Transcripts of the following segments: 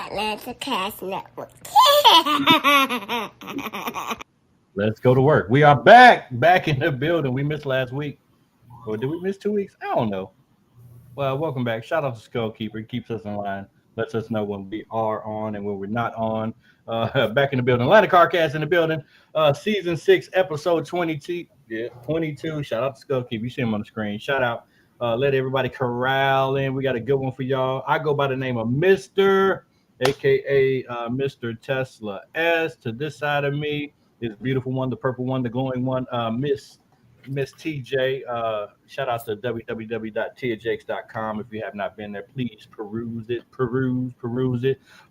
Atlanta Cast Network. Let's go to work. We are back in the building. We missed last week. Or did we miss 2 weeks? I don't know. Well, welcome back. Shout out to Skull Keeper. He keeps us in line. Lets us know when we are on and when we're not on. Back in the building. Atlanta Carcast in the building. Season 6, episode 22. Yeah, 22. Shout out to Skull Keeper. You see him on the screen. Shout out. Let everybody corral in. We got a good one for y'all. I go by the name of Mr. a.k.a. Mr. Tesla S. To this side of me is the beautiful one, the purple one, the glowing one, Miss TJ. Shout out to www.tjx.com. If you have not been there, please peruse it.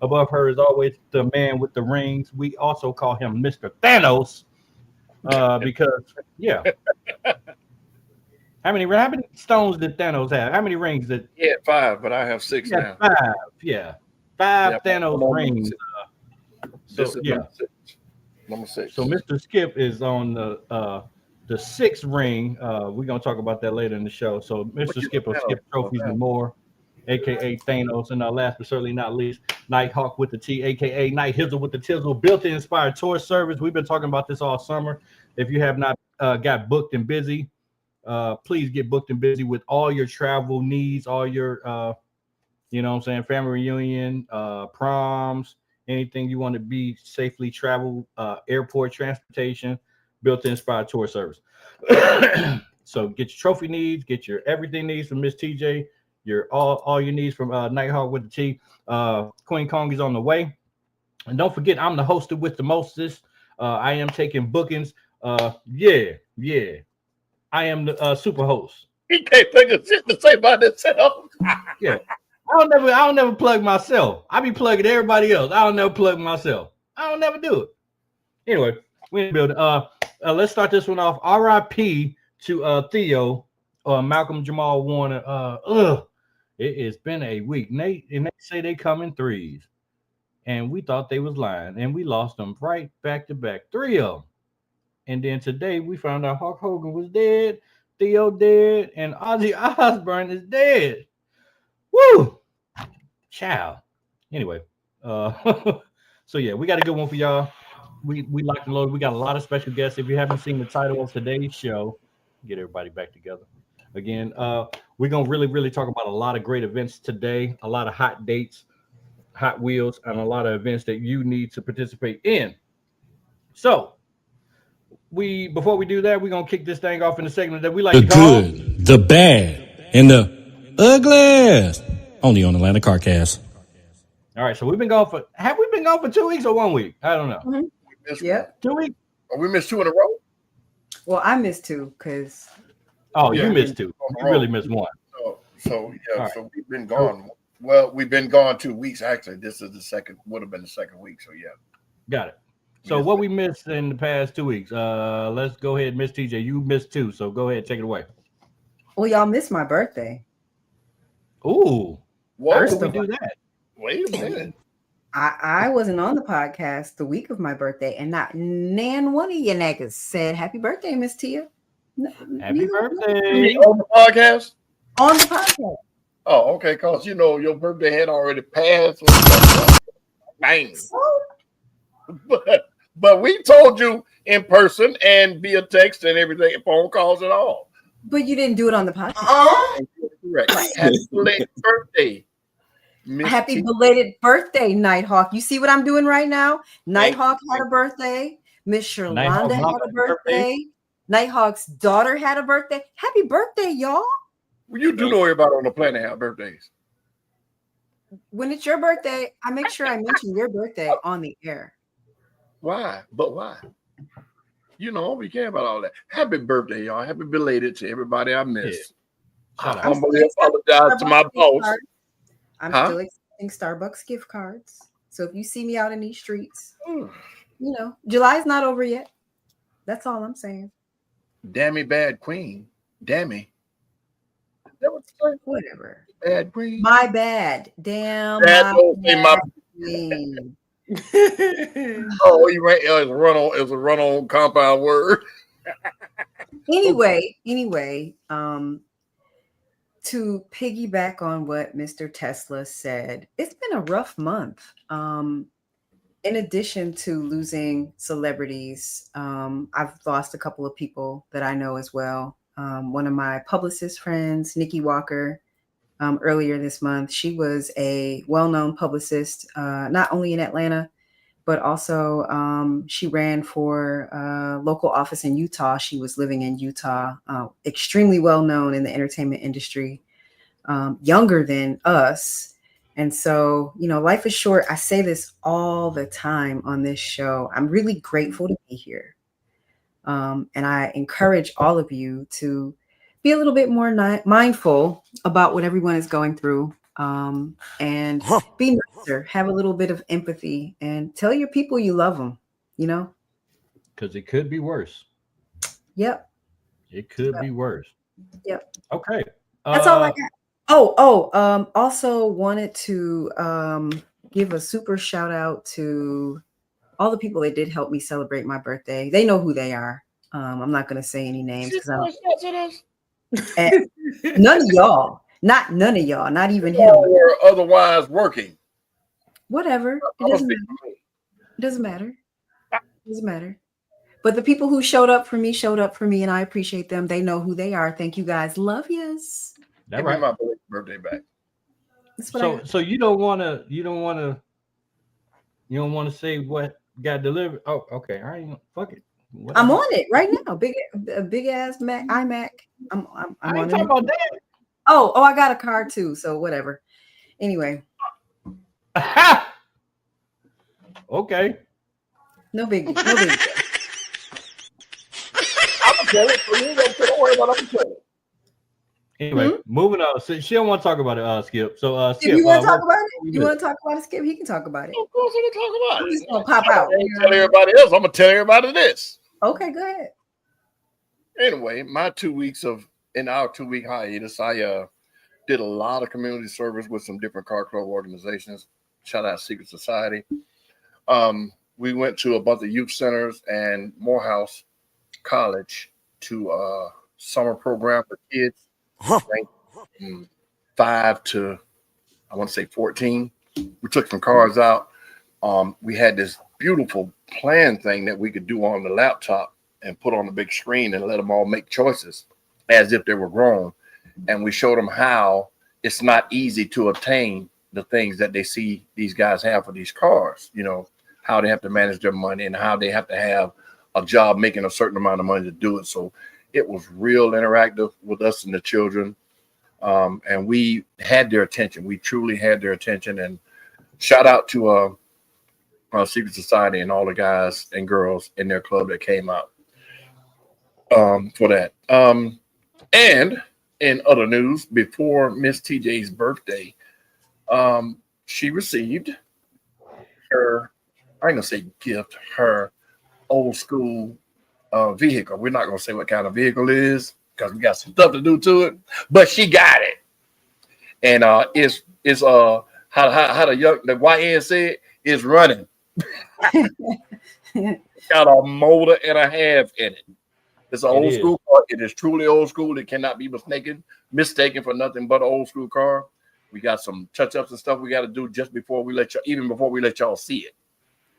Above her is always the man with the rings. We also call him Mr. Thanos because, yeah. How many stones did Thanos have? How many rings did? He had 5, but I have 6 now. 5. Yeah, 5 Thanos rings. This is number 6. So Mr. Skip is on the 6th ring. We're gonna talk about that later in the show. So Mr. Skip will skip trophies and more, aka Thanos, and last but certainly not least, Nighthawk with the T, aka Night Hizzle with the Tizzle, built to inspire tour service. We've been talking about this all summer. If you have not got booked and busy, please get booked and busy with all your travel needs, all your you know what I'm saying, family reunion, proms, anything you want to be safely travel, airport transportation, built to inspire tour service. So get your trophy needs, get your everything needs from Miss TJ, your all your needs from Nighthawk with the T. Qwueen Kong is on the way. And don't forget, I'm the hoster with the mostest. I am taking bookings. Yeah. I am the super host. He can't think of shit to say about himself. Yeah. I don't never plug myself. I be plugging everybody else. I don't never plug myself. I don't never do it. Anyway, we in the building. Let's start this one off. R.I.P. to Theo, Malcolm Jamal Warner. It has been a week. And they say they come in threes. And we thought they was lying. And we lost them right back to back. 3 of them. And then today we found out Hulk Hogan was dead, Theo dead, and Ozzy Osbourne is dead. Woo! Ciao. Anyway, so yeah, we got a good one for y'all. We locked and loaded. We got a lot of special guests. If you haven't seen the title of today's show, get everybody back together. Again, we're gonna really talk about a lot of great events today, a lot of hot dates, Hot Wheels, and a lot of events that you need to participate in. So before we do that, we're gonna kick this thing off in a segment that we like to call the good, the bad, and the ugly. Only on Atlanta Carcast. All right, so have we been gone for 2 weeks or 1 week? I don't know. Mm-hmm. Yep. 2 weeks? Oh, we missed 2 in a row? Well, I missed 2 because. Oh, you missed 2. You really missed 1. So Right. So we've been gone. Well, we've been gone 2 weeks actually. This is would have been the second week. So yeah. Got it. So what we missed in the past 2 weeks? Let's go ahead, Miss TJ. You missed 2, so go ahead, take it away. Well, y'all missed my birthday. Ooh, Why did we do that? Wait a minute. I wasn't on the podcast the week of my birthday, and not one of you niggas said happy birthday, Miss Tia. Happy birthday. You mean on the podcast? On the podcast. Oh, okay, because your birthday had already passed. Bang. But we told you in person and via text and everything, phone calls and all. But you didn't do it on the podcast. Correct. Happy belated birthday. Happy belated birthday, Nighthawk. You see what I'm doing right now? Nighthawk had a birthday. Miss Sherlonda had a birthday. Nighthawk's daughter had a birthday. Happy birthday, y'all. Well, you do know everybody on the planet have birthdays. When it's your birthday, I make sure I mention your birthday on the air. Why? But why? We care about all that. Happy birthday, y'all. Happy belated to everybody I missed. Yeah. I humbly apologize to my boss. I'm still accepting Starbucks gift cards. So if you see me out in these streets, July's not over yet. That's all I'm saying. Dammy bad queen. Dammy. Whatever. Bad queen. My bad. Damn. My queen. Oh, you right. It was a run-on compound word. Anyway, to piggyback on what Mr. Tesla said, it's been a rough month. In addition to losing celebrities, I've lost a couple of people that I know as well. One of my publicist friends, Nikki Walker, earlier this month, she was a well-known publicist, not only in Atlanta, but also she ran for a local office in Utah. She was living in Utah, extremely well-known in the entertainment industry, younger than us. And so, you know, life is short. I say this all the time on this show. I'm really grateful to be here. And I encourage all of you to be a little bit more mindful about what everyone is going through. And be nicer, have a little bit of empathy, and tell your people you love them, you know? Because it could be worse. Yep. It could be worse. Yep. Okay. That's all I got. Also wanted to give a super shout out to all the people that did help me celebrate my birthday. They know who they are. I'm not going to say any names because none of y'all. None of y'all, not even him. Or otherwise working. Whatever. It doesn't matter. It doesn't matter. But the people who showed up for me, and I appreciate them. They know who they are. Thank you guys. Love yous. That's right. My birthday back. So you don't want to say what got delivered. Oh, okay. All right. Fuck it. Whatever. I'm on it right now. Big ass Mac iMac. I'm I ain't talking about that. Oh, I got a car too, so whatever. Anyway. Okay. No biggie. I'm gonna tell it for you. Don't worry about it. I'm gonna tell it. Anyway, moving on. So she don't want to talk about it, Skip. So Skip, you want to talk about it? You want to talk about it, Skip? He can talk about it. Of course, I'm gonna talk about it. He's gonna pop out. Tell everybody else. I'm gonna tell everybody this. Okay, go ahead. Anyway, my 2 weeks in our 2 week hiatus, I did a lot of community service with some different car club organizations. Shout out Secret Society. We went to a bunch of youth centers and Morehouse College to a summer program for kids, 5 to, I want to say 14. We took some cars out. We had this beautiful plan thing that we could do on the laptop and put on the big screen and let them all make choices as if they were grown. And we showed them how it's not easy to obtain the things that they see these guys have for these cars, you know, how they have to manage their money and how they have to have a job making a certain amount of money to do it. So it was real interactive with us and the children. And we had their attention. We truly had their attention. And shout out to Secret Society and all the guys and girls in their club that came out for that. And in other news, before Miss TJ's birthday, she received her, I ain't gonna say gift, her old school vehicle. We're not gonna say what kind of vehicle it is because we got some stuff to do to it, but she got it. And it's how the YN said, it's running. Got a motor and a half in it. It's an old school car. It is truly old school. It cannot be mistaken for nothing but an old school car. We got some touch-ups and stuff we got to do just before we let y'all see it.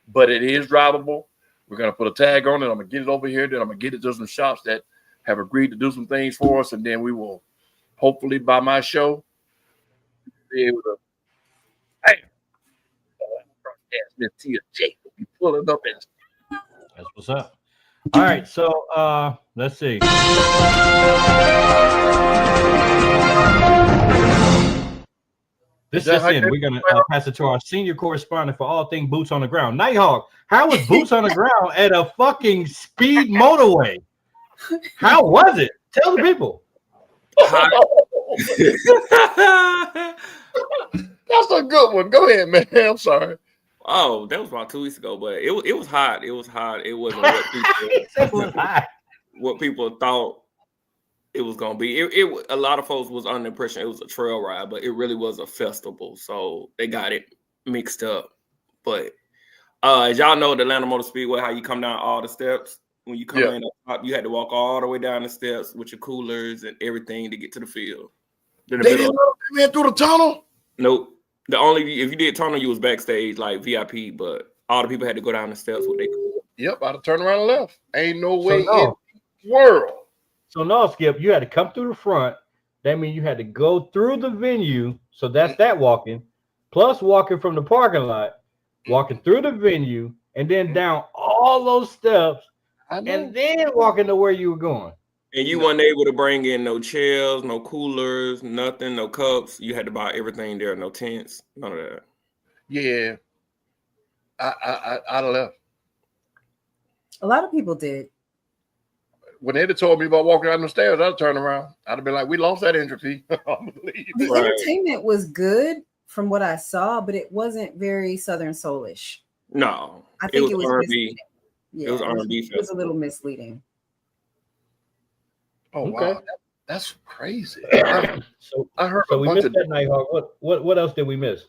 But it is drivable. We're gonna put a tag on it. I'm gonna get it over here. Then I'm gonna get it to some shops that have agreed to do some things for us, and then we will hopefully by my show be able to. Hey, Miss Tia J will be pulling up and. That's what's up. All right, so let's see. This is in. We're gonna pass it to our senior correspondent for all things boots on the ground, Nighthawk. How was boots on the ground at a fucking speed motorway? How was it? Tell the people. That's a good one. Go ahead, man. I'm sorry. Oh, that was about 2 weeks ago, but it was hot. It was hot. It wasn't what people thought it was gonna be. It a lot of folks was under the impression it was a trail ride, but it really was a festival. So they got it mixed up. But as y'all know, the Atlanta Motor Speedway, how you come down all the steps. When you come in up top, you had to walk all the way down the steps with your coolers and everything to get to the field. They didn't let them in through the tunnel? Nope. The only if you did tunnel, you was backstage like VIP, but all the people had to go down the steps with they could. Yep, I'd have turned around and left. Ain't no way in no. the world. So no, Skip, you had to come through the front. That means you had to go through the venue. So that's that walking, plus walking from the parking lot, walking through the venue, and then down all those steps, and then walking to where you were going. And you weren't able to bring in no chairs, no coolers, nothing, no cups. You had to buy everything there, no tents, none of that. Yeah. I left. A lot of people did. When they'd have told me about walking down the stairs, I'd turn around. I'd have been like, we lost that entry fee. The entertainment was good from what I saw, but it wasn't very Southern Soulish. No. I think it was R&B. Yeah, it was R&B. It was a little misleading. Oh, okay. Wow. That's crazy. So I heard so we missed that Nighthawk. What else did we miss?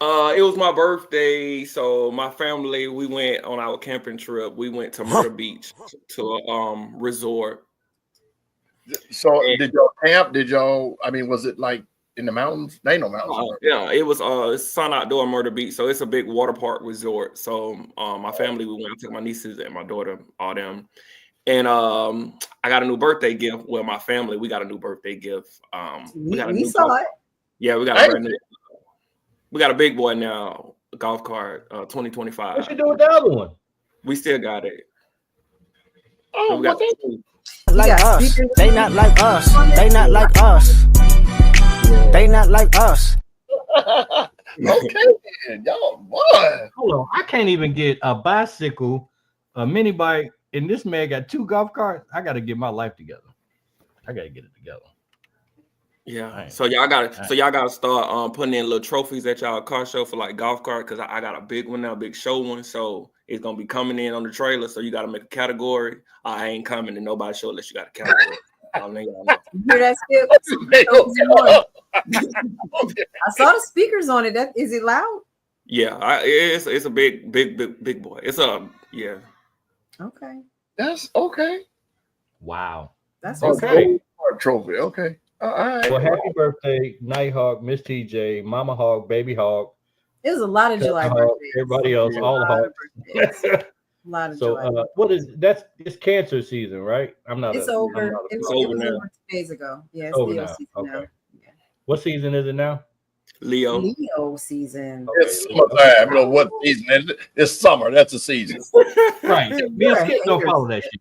It was my birthday, so my family, we went on our camping trip. We went to Myrtle Beach to a resort. So did y'all camp? Was it like in the mountains? They ain't no mountains. Yeah, it was Sun Outdoor Myrtle Beach, so it's a big water park resort. So my family, we went. I took my nieces and my daughter, all them. And I got a new birthday gift. Well, my family, we got a new birthday gift. We saw it. Yeah, we got a brand new. We got a big boy now, a golf cart, 2025. What you do with the other one? We still got it. Oh, so we got like us. They not like us. They not like us. They not like us. Okay, y'all, boy. Hold on, I can't even get a bicycle, a mini bike, and this man got 2 golf carts. I got to get my life together. I got to get it together. Yeah. Right. So y'all gotta start putting in little trophies at y'all car show for like golf cart, because I got a big one now, big show one. So it's gonna be coming in on the trailer. So you gotta make a category. I ain't coming and nobody show unless you got a category. You hear that, Skip? I saw the speakers on it. Is it loud? Yeah, it's a big boy. It's yeah. Okay. That's okay. Wow. That's okay. Trophy. Okay. All right. Well, happy birthday, Nighthawk, Miss TJ, Mama Hawk, Baby Hawk. It was a lot of July birthdays. Everybody else, all the Hawks. A lot of July. It's cancer season, right? It's over. It was over 2 days ago. Yeah, it's Leo season now. Yeah. What season is it now? Leo season. It's summertime. You know what season is it? It's summer. That's the season. Right. Me and Skip don't follow that shit.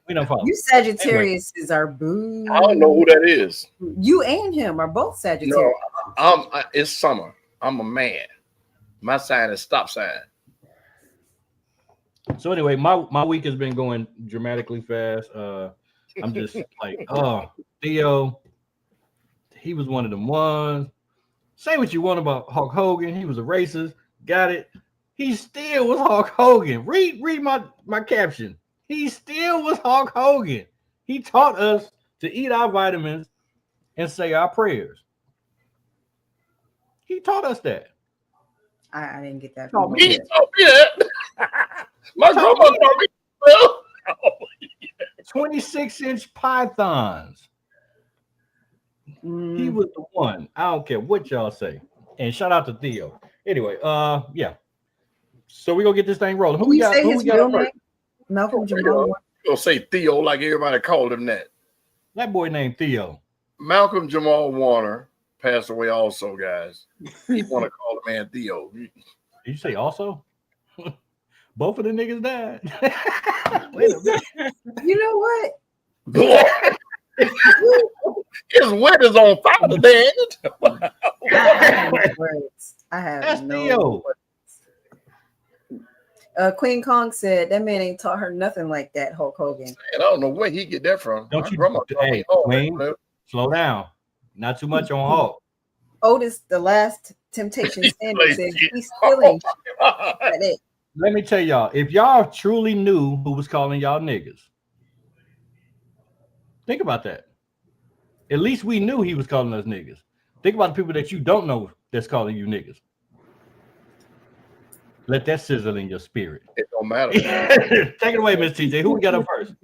We don't follow. You Sagittariuses are boo. I don't know who that is. You and him are both Sagittarius. No, it's summer. I'm a man. My sign is stop sign. So anyway, my week has been going dramatically fast. I'm just like, oh, Theo, he was one of them ones. Say what you want about Hulk Hogan. He was a racist. Got it. He still was Hulk Hogan. Read my caption. He still was Hulk Hogan. He taught us to eat our vitamins and say our prayers. He taught us that. I didn't get that. He taught me that. My grandma taught me. Well, 26-inch pythons. He was the one. I don't care what y'all say. And shout out to Theo. Anyway, yeah. So we're gonna get this thing rolling. Who we got? Who we got first? Malcolm Jamal. You'll say Theo like everybody called him that. That boy named Theo. Malcolm Jamal Warner passed away also, guys. You want to call the man Theo. Did you say also? Both of the niggas died. Wait a minute. You know what? His winter's on fire today. I have That's no Theo. Queen Kong said that man ain't taught her nothing like that, Hulk Hogan. And I don't know where he get that from. Don't you? Hey, Queen, slow down. Not too much on Hulk. Otis, the last Temptation standard, said he's stealing. Let me tell y'all, if y'all truly knew who was calling y'all niggas, think about that. At least we knew he was calling us niggas. Think about the people that you don't know that's calling you niggas. Let that sizzle in your spirit. It don't matter. Take it away, Miss TJ. Who we got up first?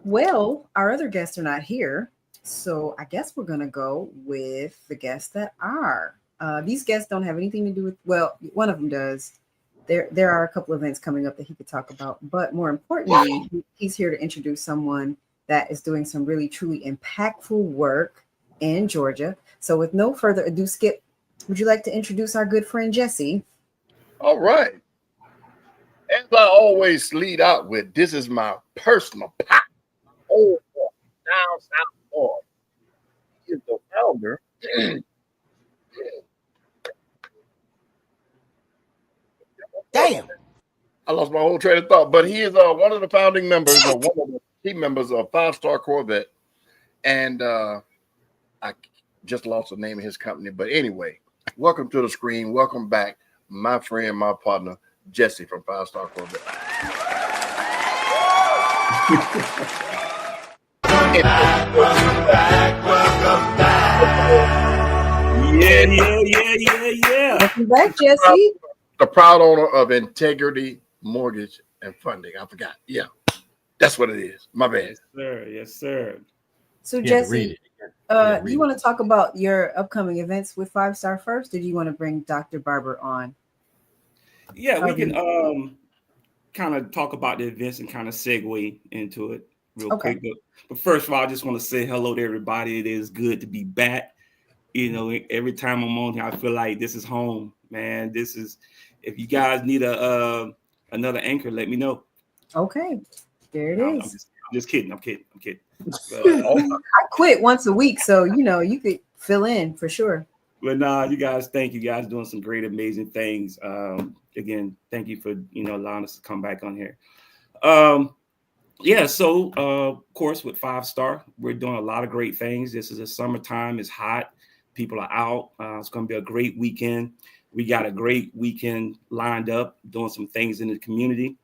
Well, our other guests are not here, So I guess we're gonna go with the guests that are. These guests don't have anything to do with. Well, one of them does. There are a couple of events coming up that he could talk about, but more importantly, he's here to introduce someone that is doing some really truly impactful work in Georgia. So with no further ado, Skip, would you like to introduce our good friend Jesse? All right. As I always lead out with, this is my personal pop. Old boy, down south boy. He is the founder. Damn. I lost my whole train of thought, but he is one of the founding members, or one of the team members of 5-Star Corvette. And I just lost the name of his company. But anyway, welcome to the screen. Welcome back, my friend, my partner, Jesse from 5-Star Corvette. Welcome back. Yeah. Welcome back, Jesse. The proud owner of Integrity Mortgage and Funding. I forgot. Yeah, that's what it is. My bad. Yes, sir. So Yeah, Jesse, do you want to talk about your upcoming events with 5-Star first, or do you want to bring Dr. Barber on? Yeah, we can kind of talk about the events and kind of segue into it real quick. But first of all, I just want to say hello to everybody. It is good to be back. You know, every time I'm on here, I feel like this is home, man. This is, if you guys need another anchor, let me know. Okay, there it is. I'm just kidding. I'm kidding. But, I quit once a week, so you could fill in for sure. But you guys, thank you guys doing some great, amazing things. Again, thank you for allowing us to come back on here. So of course with 5-Star, we're doing a lot of great things. This is a summertime, it's hot, people are out. It's going to be a great weekend. We got a great weekend lined up, doing some things in the community.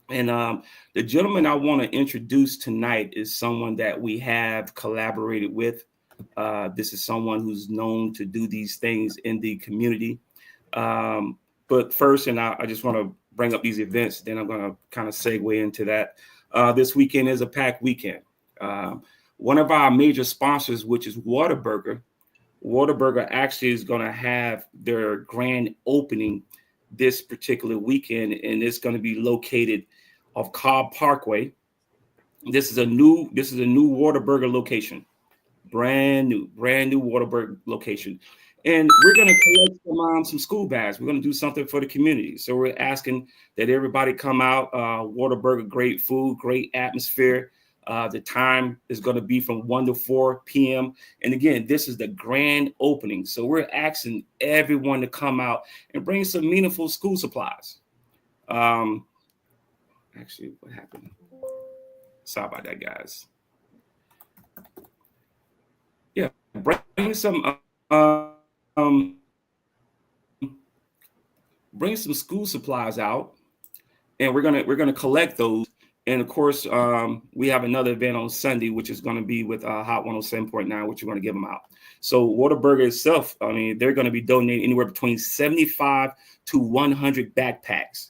And the gentleman I want to introduce tonight is someone that we have collaborated with. This is someone who's known to do these things in the community. But first, and I just want to bring up these events, then I'm going to kind of segue into that. This weekend is a packed weekend. One of our major sponsors, which is Whataburger actually is going to have their grand opening this particular weekend, and it's going to be located off Cobb Parkway. This is a new Whataburger location, brand new Whataburger location, and we're going to collect some school bags. We're going to do something for the community, so we're asking that everybody come out. Whataburger, great food, great atmosphere. The time is going to be from 1 to 4 p.m. And again, this is the grand opening. So we're asking everyone to come out and bring some meaningful school supplies. Actually, what happened? Sorry about that, guys. Yeah, bring some school supplies out, and we're gonna collect those. And of course, we have another event on Sunday, which is going to be with Hot 107.9, which we're going to give them out. So Whataburger itself, I mean, they're going to be donating anywhere between 75 to 100 backpacks,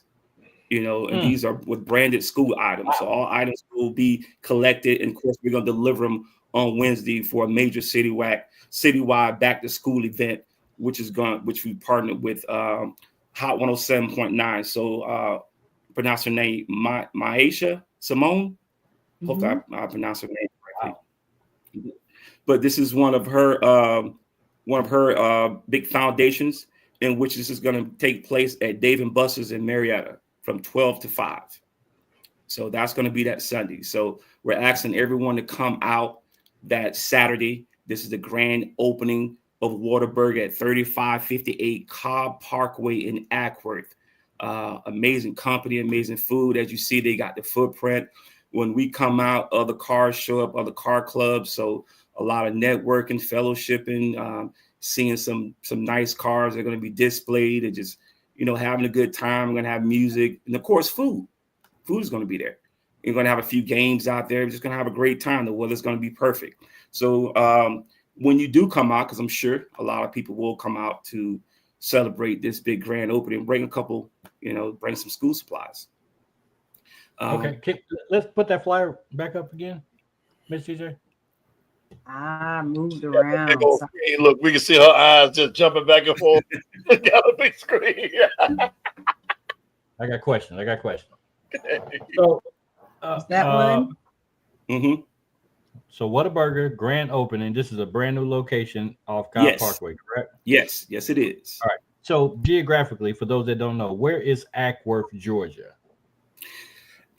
and these are with branded school items. So all items will be collected. And of course, we're going to deliver them on Wednesday for a major citywide back to school event, which we partnered with Hot 107.9. So pronounce her name, Maisha Simone. Hope I pronounced her name correctly. But this is one of her big foundations, in which this is going to take place at Dave and Buster's in Marietta from 12 to 5. So that's going to be that Sunday. So we're asking everyone to come out that Saturday. This is the grand opening of Whataburger at 3558 Cobb Parkway in Acworth. Amazing company, amazing food. As you see, they got the footprint. When we come out, other cars show up, other car clubs. So a lot of networking, fellowshipping, seeing some nice cars that are going to be displayed and just, having a good time. We're going to have music. And of course, food. Food is going to be there. You're going to have a few games out there. We're just going to have a great time. The weather's going to be perfect. So when you do come out, because I'm sure a lot of people will come out to celebrate this big grand opening, bring a couple, bring some school supplies. Okay, let's put that flyer back up again, Miss TJ. I moved around. Big old screen. Look, we can see her eyes just jumping back and forth. Got a big screen. I got questions. So, Is that one? Mm-hmm. So Whataburger grand opening. This is a brand new location off Kyle Parkway, correct? Yes, it is. All right. So geographically, for those that don't know, where is Ackworth, Georgia?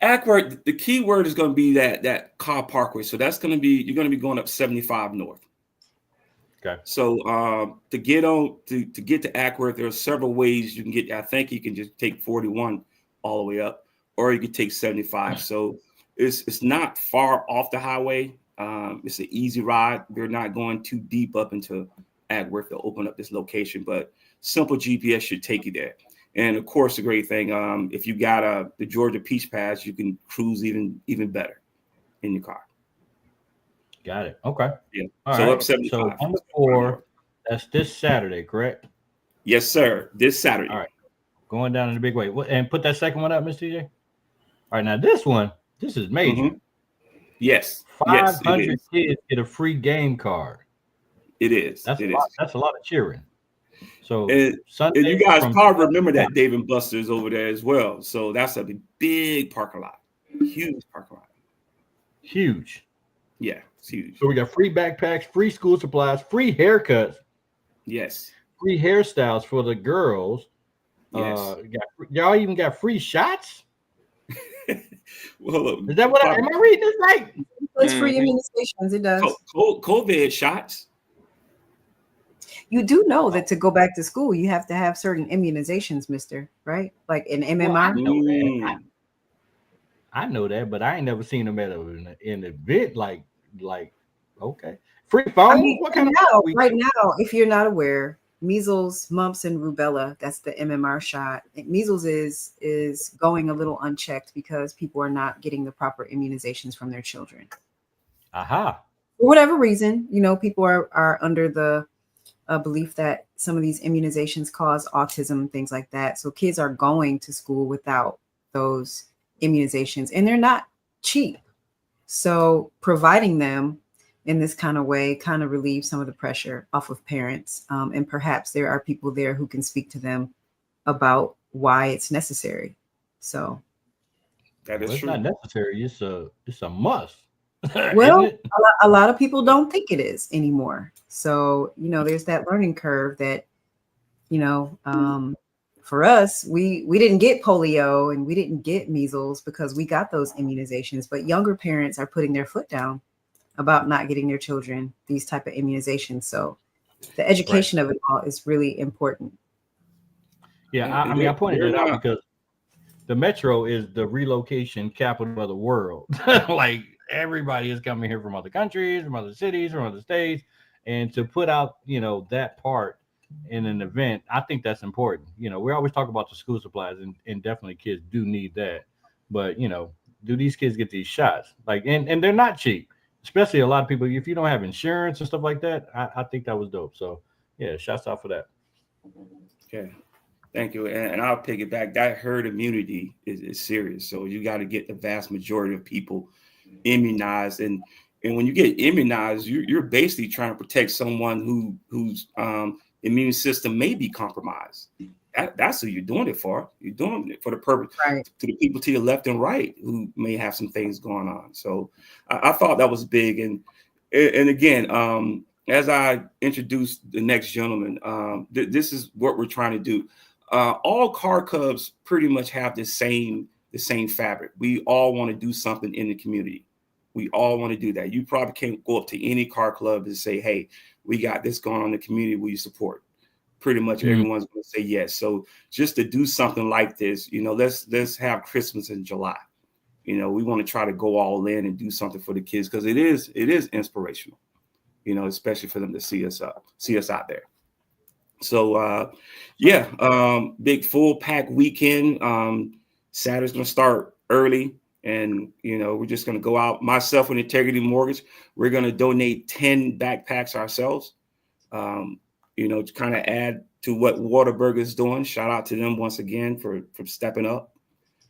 Ackworth, the key word is going to be that Kyle Parkway. So that's going to be, you're going to be going up 75 north. Okay. So to get to Ackworth, there are several ways you can get. I think you can just take 41 all the way up, or you can take 75. So it's not far off the highway. It's an easy ride. We're not going too deep up into Ackworth to open up this location, but simple GPS should take you there. And of course, the great thing, if you got the Georgia Peach Pass, you can cruise even better in your car. Got it. Okay. Yeah. All so right. up 75. So 1-4, that's this Saturday, correct? Yes, sir. This Saturday. All right. Going down in the big way. And put that second one up, Mr. TJ. All right. Now this is major. Mm-hmm. Yes. 500 kids get a free game card. It is. That's a lot of cheering. So and you guys probably remember that Dave and Buster's over there as well. So that's a big parking lot. Huge parking lot. Huge. Yeah, it's huge. So we got free backpacks, free school supplies, free haircuts. Yes. Free hairstyles for the girls. Yes. Y'all even got free shots? Well, is that what am I reading this right? It's free immunizations. It does. COVID shots. You do know that to go back to school, you have to have certain immunizations, mister, right? Like an MMR. I know that, but I ain't never seen them at an event like okay. Free phone? I mean, what kind of right now, if you're not aware, measles, mumps, and rubella, that's the MMR shot. Measles is going a little unchecked because people are not getting the proper immunizations from their children. Aha. For whatever reason, people are under the belief that some of these immunizations cause autism, things like that. So kids are going to school without those immunizations, and they're not cheap. So providing them in this kind of way kind of relieves some of the pressure off of parents. And perhaps there are people there who can speak to them about why it's necessary. So that is true. It's not necessary. It's a must. Well, a lot of people don't think it is anymore. So, there's that learning curve that, for us, we didn't get polio and we didn't get measles because we got those immunizations, but younger parents are putting their foot down about not getting their children these type of immunizations. So the education of it all is really important. Yeah, I pointed it out because the metro is the relocation capital of the world. Like everybody is coming here from other countries, from other cities, from other states, and to put out, that part in an event, I think that's important. We always talk about the school supplies, and definitely kids do need that. But do these kids get these shots? Like, and they're not cheap. Especially a lot of people, if you don't have insurance and stuff like that, I think that was dope. So, yeah, shouts out for that. Okay. Thank you. And I'll take it back. That herd immunity is serious. So you got to get the vast majority of people immunized. And when you get immunized, you're basically trying to protect someone whose immune system may be compromised. That's who you're doing it for. You're doing it for the purpose to the people to your left and right who may have some things going on. So I thought that was big. And again, as I introduced the next gentleman, this is what we're trying to do. All car clubs pretty much have the same fabric. We all want to do something in the community. We all want to do that. You probably can't go up to any car club and say, hey, we got this going on in the community. Will you support? Pretty much everyone's going to say yes. So just to do something like this, let's have Christmas in July. We want to try to go all in and do something for the kids because it is inspirational, especially for them to see us out there. So big full pack weekend. Saturday's going to start early, and we're just going to go out. Myself and Integrity Mortgage, we're going to donate 10 backpacks ourselves. To kind of add to what Whataburger is doing. Shout out to them once again for stepping up.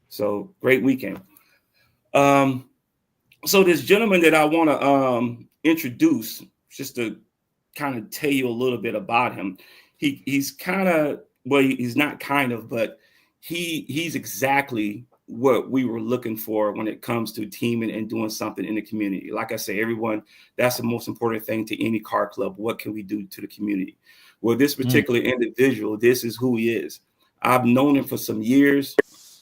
So great weekend. So this gentleman that I want to introduce, just to kind of tell you a little bit about him. He's kind of, well, he's not kind of, but he's exactly what we were looking for when it comes to teaming and doing something in the community. Like I say, everyone, that's the most important thing to any car club. What can we do to the community? Well, this particular individual, this is who he is. I've known him for some years.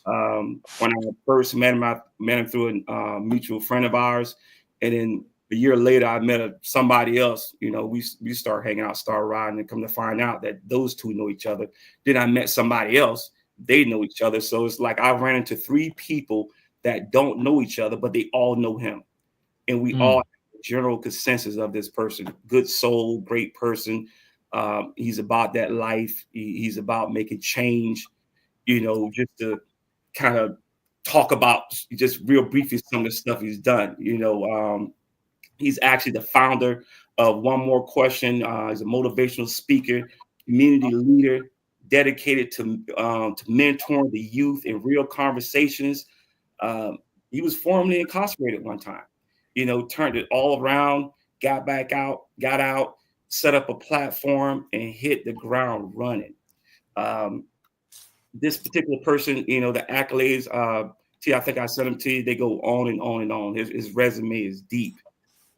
When I first met him, I met him through a mutual friend of ours. And then a year later, I met somebody else. You know, we start hanging out, start riding, and come to find out that those two know each other. Then I met somebody else. They know each other. So it's like I ran into 3 people that don't know each other, but they all know him. And we all have a general consensus of this person. Good soul, great person. He's about that life. He's about making change, you know, just to kind of talk about just real briefly some of the stuff he's done. You know, he's actually the founder of One More Question. He's a motivational speaker, community leader, dedicated to mentoring the youth in real conversations. He was formerly incarcerated one time, you know, turned it all around, got back out, got out, set up a platform, and hit the ground running. This particular person, you know, the accolades, I think I sent them to you, they go on and on and on. His resume is deep.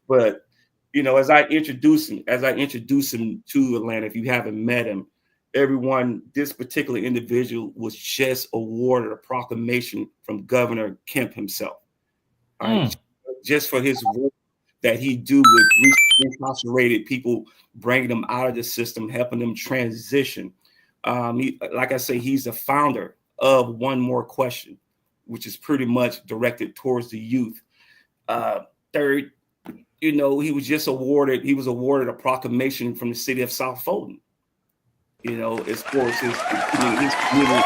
But, you know, as I introduce him to Atlanta, if you haven't met him, everyone, this particular individual was just awarded a proclamation from Governor Kemp himself. Just for his work that he do with incarcerated people, bringing them out of the system, helping them transition. Like I say, he's the founder of One More Question, which is pretty much directed towards the youth. Third, you know, he was awarded a proclamation from the city of South Fulton. You know, as far as his community.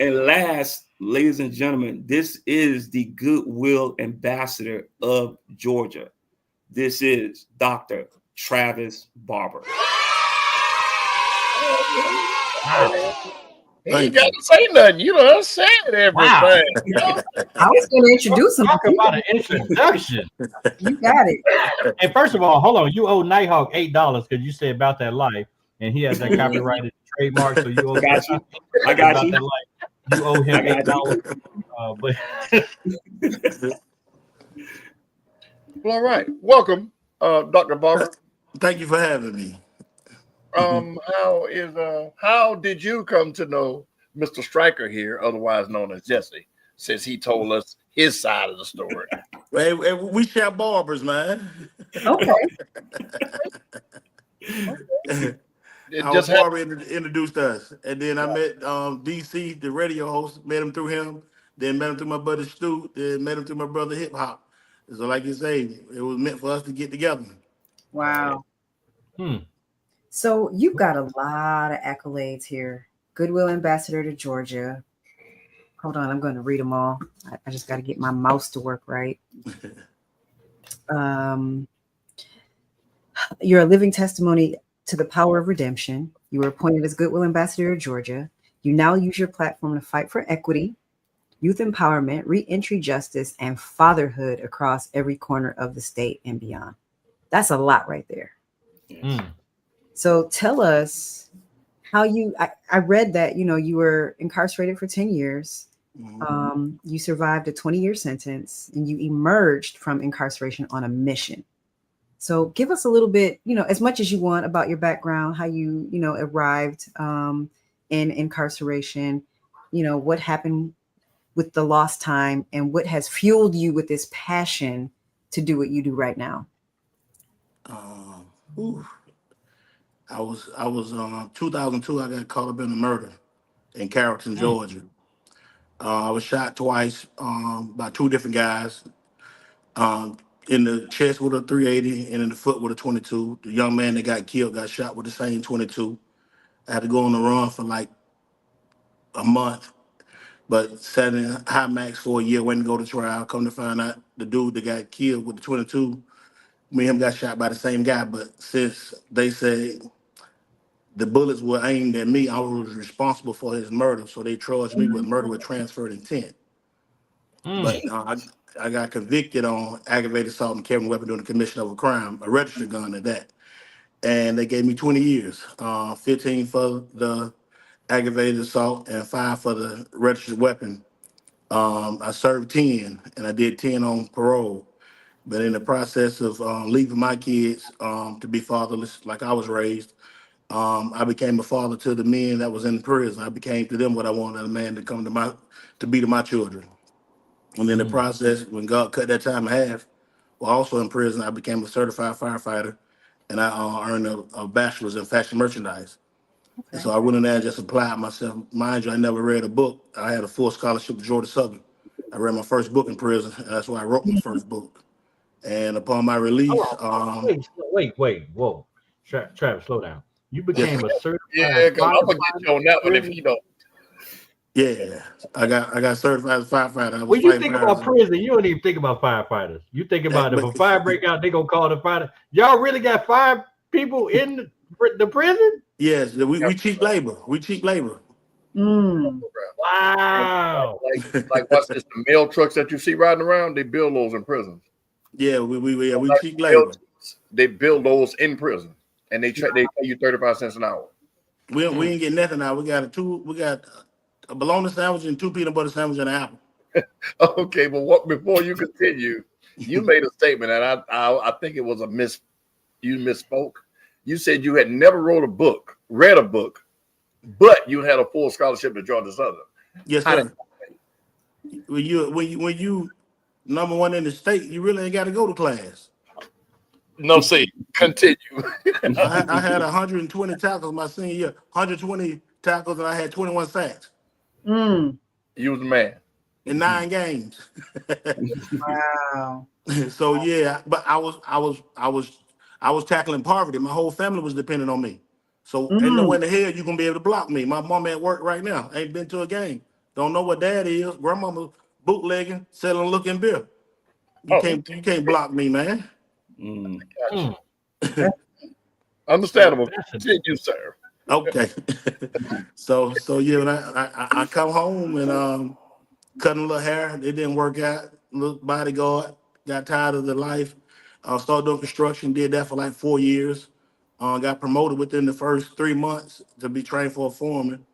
And last, ladies and gentlemen, this is the Goodwill Ambassador of Georgia. This is Dr. Travis Barber. You ain't got to say nothing. You done said everything. Wow. I was going to introduce him. Talk about an introduction. You got it. And first of all, hold on. You owe Nighthawk $8 because you said about that life, and he has that copyrighted trademark. So you owe. I got you. You owe him $8. Well, all right. Welcome, Dr. Barber. Thank you for having me. How did you come to know Mr. Stryker here, otherwise known as Jesse, since he told us his side of the story? Well, we share barbers, man. Okay. Just Barber introduced us, and then I met DC, the radio host. Met him through him. Then met him through my brother Stu. Then met him through my brother Hip Hop. So, like you say, it was meant for us to get together. Wow. So you've got a lot of accolades here. Goodwill Ambassador to Georgia. Hold on, I'm going to read them all. I just got to get my mouse to work right. You're a living testimony to the power of redemption. You were appointed as Goodwill Ambassador of Georgia. You now use your platform to fight for equity, youth empowerment, reentry justice, and fatherhood across every corner of the state and beyond. That's a lot right there. So tell us how I read that, you know, you were incarcerated for 10 years. You survived a 20-year sentence and you emerged from incarceration on a mission. So give us a little bit, you know, as much as you want about your background, how you, you know, arrived in incarceration, you know, what happened with the lost time and what has fueled you with this passion to do what you do right now. I was 2002. I got caught up in a murder in Carrollton, Georgia. I was shot twice by 2 different guys. In the chest with a 380 and in the foot with a 22. The young man that got killed got shot with the same 22. I had to go on the run for like a month, but sat in high max for a year, went to go to trial. Come to find out the dude that got killed with the 22, me and him got shot by the same guy, but since they said the bullets were aimed at me, I was responsible for his murder, so they charged me with murder with transferred intent. But I got convicted on aggravated assault and carrying a weapon during the commission of a crime, a registered gun at that. And they gave me 20 years, 15 for the aggravated assault and 5 for the registered weapon. I served 10 and I did 10 on parole. But in the process of leaving my kids to be fatherless, like I was raised, I became a father to the men that was in prison. I became to them what I wanted a man to come to be to my children. And in the process, when God cut that time in half, while also in prison, I became a certified firefighter, and I earned a bachelor's in fashion merchandise. Okay. And so I went in there and just applied myself. Mind you, I never read a book. I had a full scholarship to Georgia Southern. I read my first book in prison, and that's why I wrote my first book. And upon my release, Wait, whoa, Travis, slow down. You became a certified. Yeah, because I'm gonna get you on that one if you don't. Yeah, I got certified as a firefighter. When you think about prison, you don't even think about firefighters. You think about if a fire break out, they gonna call the fighter. Y'all really got 5 people in the prison? Yes, we cheap labor. We cheap labor. Wow. Like what's this? The mail trucks that you see riding around, they build those in prison. Yeah, we cheap labor. They build those in prison, and they pay you 35 cents an hour. We ain't getting nothing now. We got a bologna sandwich and 2 peanut butter sandwich and an apple. Okay, but before you continue, you made a statement, and I think it was you misspoke. You said you had never read a book, but you had a full scholarship to Georgia Southern. Yes, sir. When you number 1 in the state, you really ain't got to go to class. No, see, continue. I had 120 tackles my senior year, 120 tackles, and I had 21 sacks. You was the man in 9 games. Wow. So yeah, but I was tackling poverty. My whole family was dependent on me. So ain't no way in the hell you gonna be able to block me. My mom at work right now. Ain't been to a game. Don't know what dad is. Grandmama bootlegging, selling looking beer. You can't block me, man. Understandable. Continue, sir. Okay. so yeah, when I come home and cutting a little hair, it didn't work out. Little bodyguard, got tired of the life. Started doing construction, did that for like 4 years. Got promoted within the first 3 months to be trained for a foreman.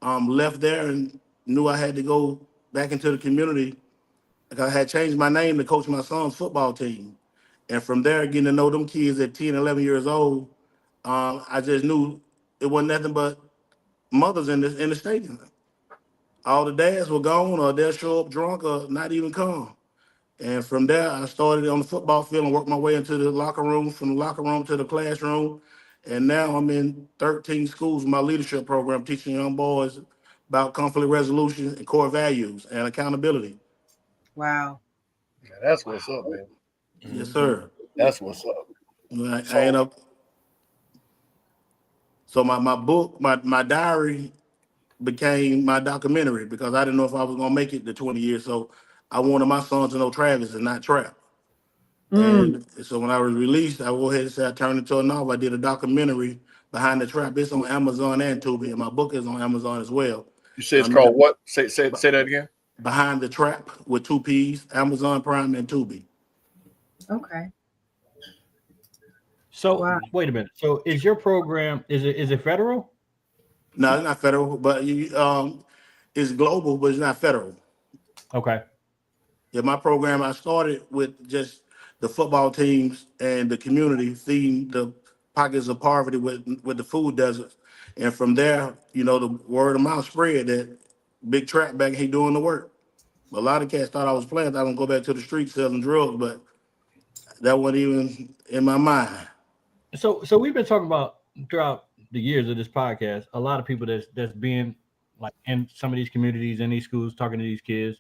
Left there and knew I had to go back into the community. I had changed my name to coach my son's football team. And from there, getting to know them kids at 10, 11 years old, I just knew it wasn't nothing but mothers in the stadium. All the dads were gone, or they'll show up drunk or not even come. And from there, I started on the football field and worked my way into the locker room, from the locker room to the classroom. And now I'm in 13 schools with my leadership program, teaching young boys about conflict resolution and core values and accountability. Wow. Yeah, that's what's up, man. Yes, sir. That's what's up. I end up. So my book, my diary became my documentary because I didn't know if I was gonna make it to 20 years. So I wanted my son to know Travis and not Trap. And so when I was released, I went ahead and said I turned it into a novel. I did a documentary behind the trap. It's on Amazon and Tubi, and my book is on Amazon as well. You say it's called what? Say that again. Behind the Trap with 2 P's, Amazon Prime and Tubi. Okay. So wait a minute. So is your program is it federal? No, it's not federal, but it's global, but it's not federal. Okay. Yeah, my program, I started with just the football teams and the community feeding the pockets of poverty with the food deserts. And from there, the word of mouth spread that Big Trap back, he doing the work. A lot of cats thought I was playing. I was going to go back to the streets selling drugs, but that wasn't even in my mind. So we've been talking about throughout the years of this podcast, a lot of people that's being like in some of these communities, in these schools, talking to these kids,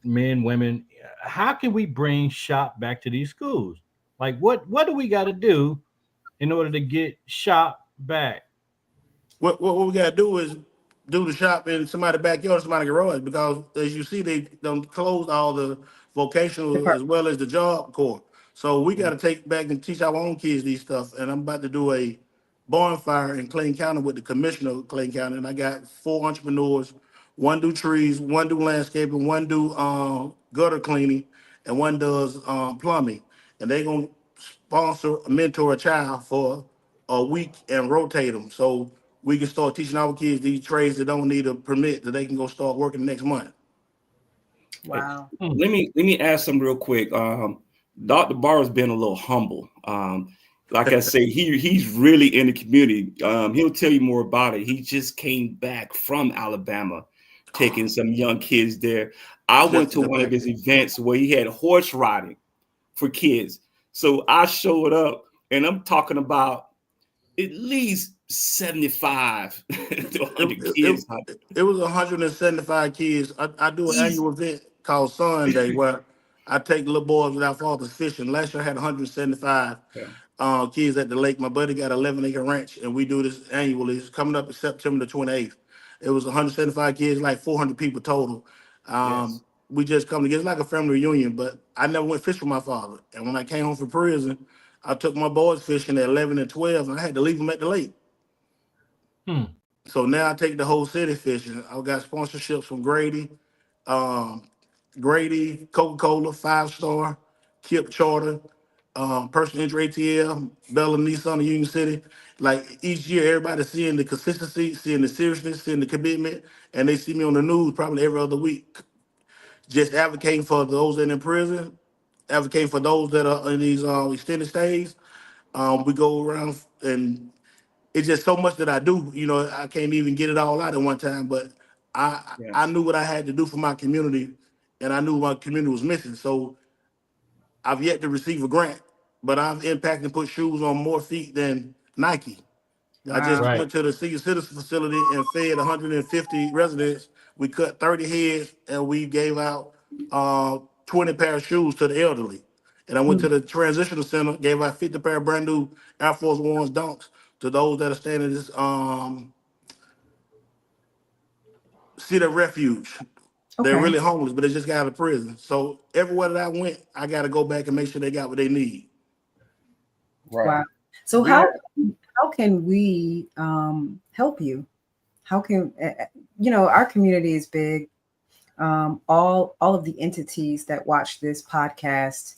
men, women. How can we bring shop back to these schools? Like what do we got to do in order to get shop back? What we got to do is do the shop in somebody's backyard, somebody's garage, because as you see, they done closed all the vocational as well as the job corps. So we got to take back and teach our own kids these stuff. And I'm about to do a bonfire in Clayton County with the commissioner of Clayton County. And I got 4 entrepreneurs One do trees, one do landscaping, one do gutter cleaning, and one does plumbing. And they gonna sponsor, mentor a child for a week and rotate them, so we can start teaching our kids these trades that don't need a permit, that they can go start working next month. Wow. Let me ask some real quick. Dr. Barr's been a little humble. Like I say, he's really in the community. He'll tell you more about it. He just came back from Alabama, taking some young kids there. I went to one of his events where he had horse riding for kids. So I showed up, and I'm talking about at least 75 to 100 kids. It was 175 kids. I do an annual event called Sunday where I take little boys without fathers fishing. Last year I had 175 kids at the lake. My buddy got 11-acre ranch, and we do this annually. It's coming up in September the 28th. It was 175 kids, like 400 people total. We just come together. It's like a family reunion, but I never went fishing with my father. And when I came home from prison, I took my boys fishing at 11 and 12, and I had to leave them at the lake. So now I take the whole city fishing. I got sponsorships from Grady, Coca-Cola, 5-Star, Kip Charter, Personal Injury ATL, Bella Nissan of Union City. Like each year, everybody seeing the consistency, seeing the seriousness, seeing the commitment, and they see me on the news probably every other week, just advocating for those that are in prison, advocating for those that are in these extended stays. We go around, and it's just so much that I do. You know, I can't even get it all out at one time, but I knew what I had to do for my community, and I knew my community was missing. So I've yet to receive a grant, but I've impacted and put shoes on more feet than Nike. I just went to the senior citizen facility and fed 150 residents. We cut 30 heads, and we gave out 20 pair of shoes to the elderly. And I went to the transitional center, gave out 50 pair of brand new Air Force Ones dunks to those that are staying in this city of refuge. Okay. They're really homeless, but they just got out of prison. So everywhere that I went, I got to go back and make sure they got what they need. Right. Wow. So how can we help you? How can our community is big. All of the entities that watch this podcast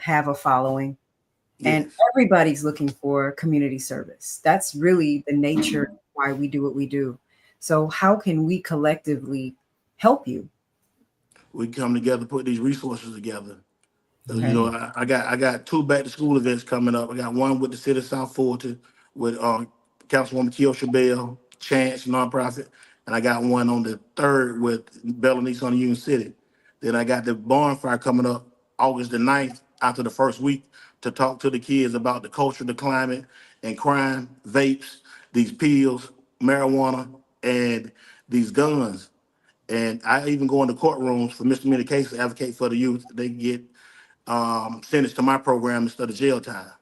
have a following. And everybody's looking for community service. That's really the nature of why we do what we do. So how can we collectively help you? We come together, put these resources together. Okay. You know, I got 2 back to school events coming up. I got one with the city of South Fulton with Councilwoman Keosha Bell, Chance nonprofit, and I got one on the 3rd with Bella Nissan of Union City. Then I got the bonfire coming up August the 9th after the first week to talk to the kids about the culture, the climate, and crime, vapes, these pills, marijuana, and these guns. And I even go into courtrooms for misdemeanor cases, advocate for the youth. They get sentenced to my program instead of jail time.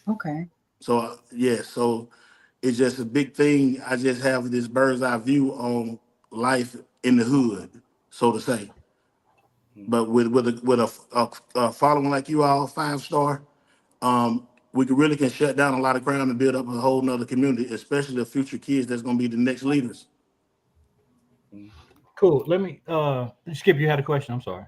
Okay. So so it's just a big thing. I just have this bird's eye view on life in the hood, so to say. But with a following like you all, 5-star, we really can shut down a lot of crime and build up a whole nother community, especially the future kids that's going to be the next leaders. Cool. Let me Skip, you had a question. I'm sorry.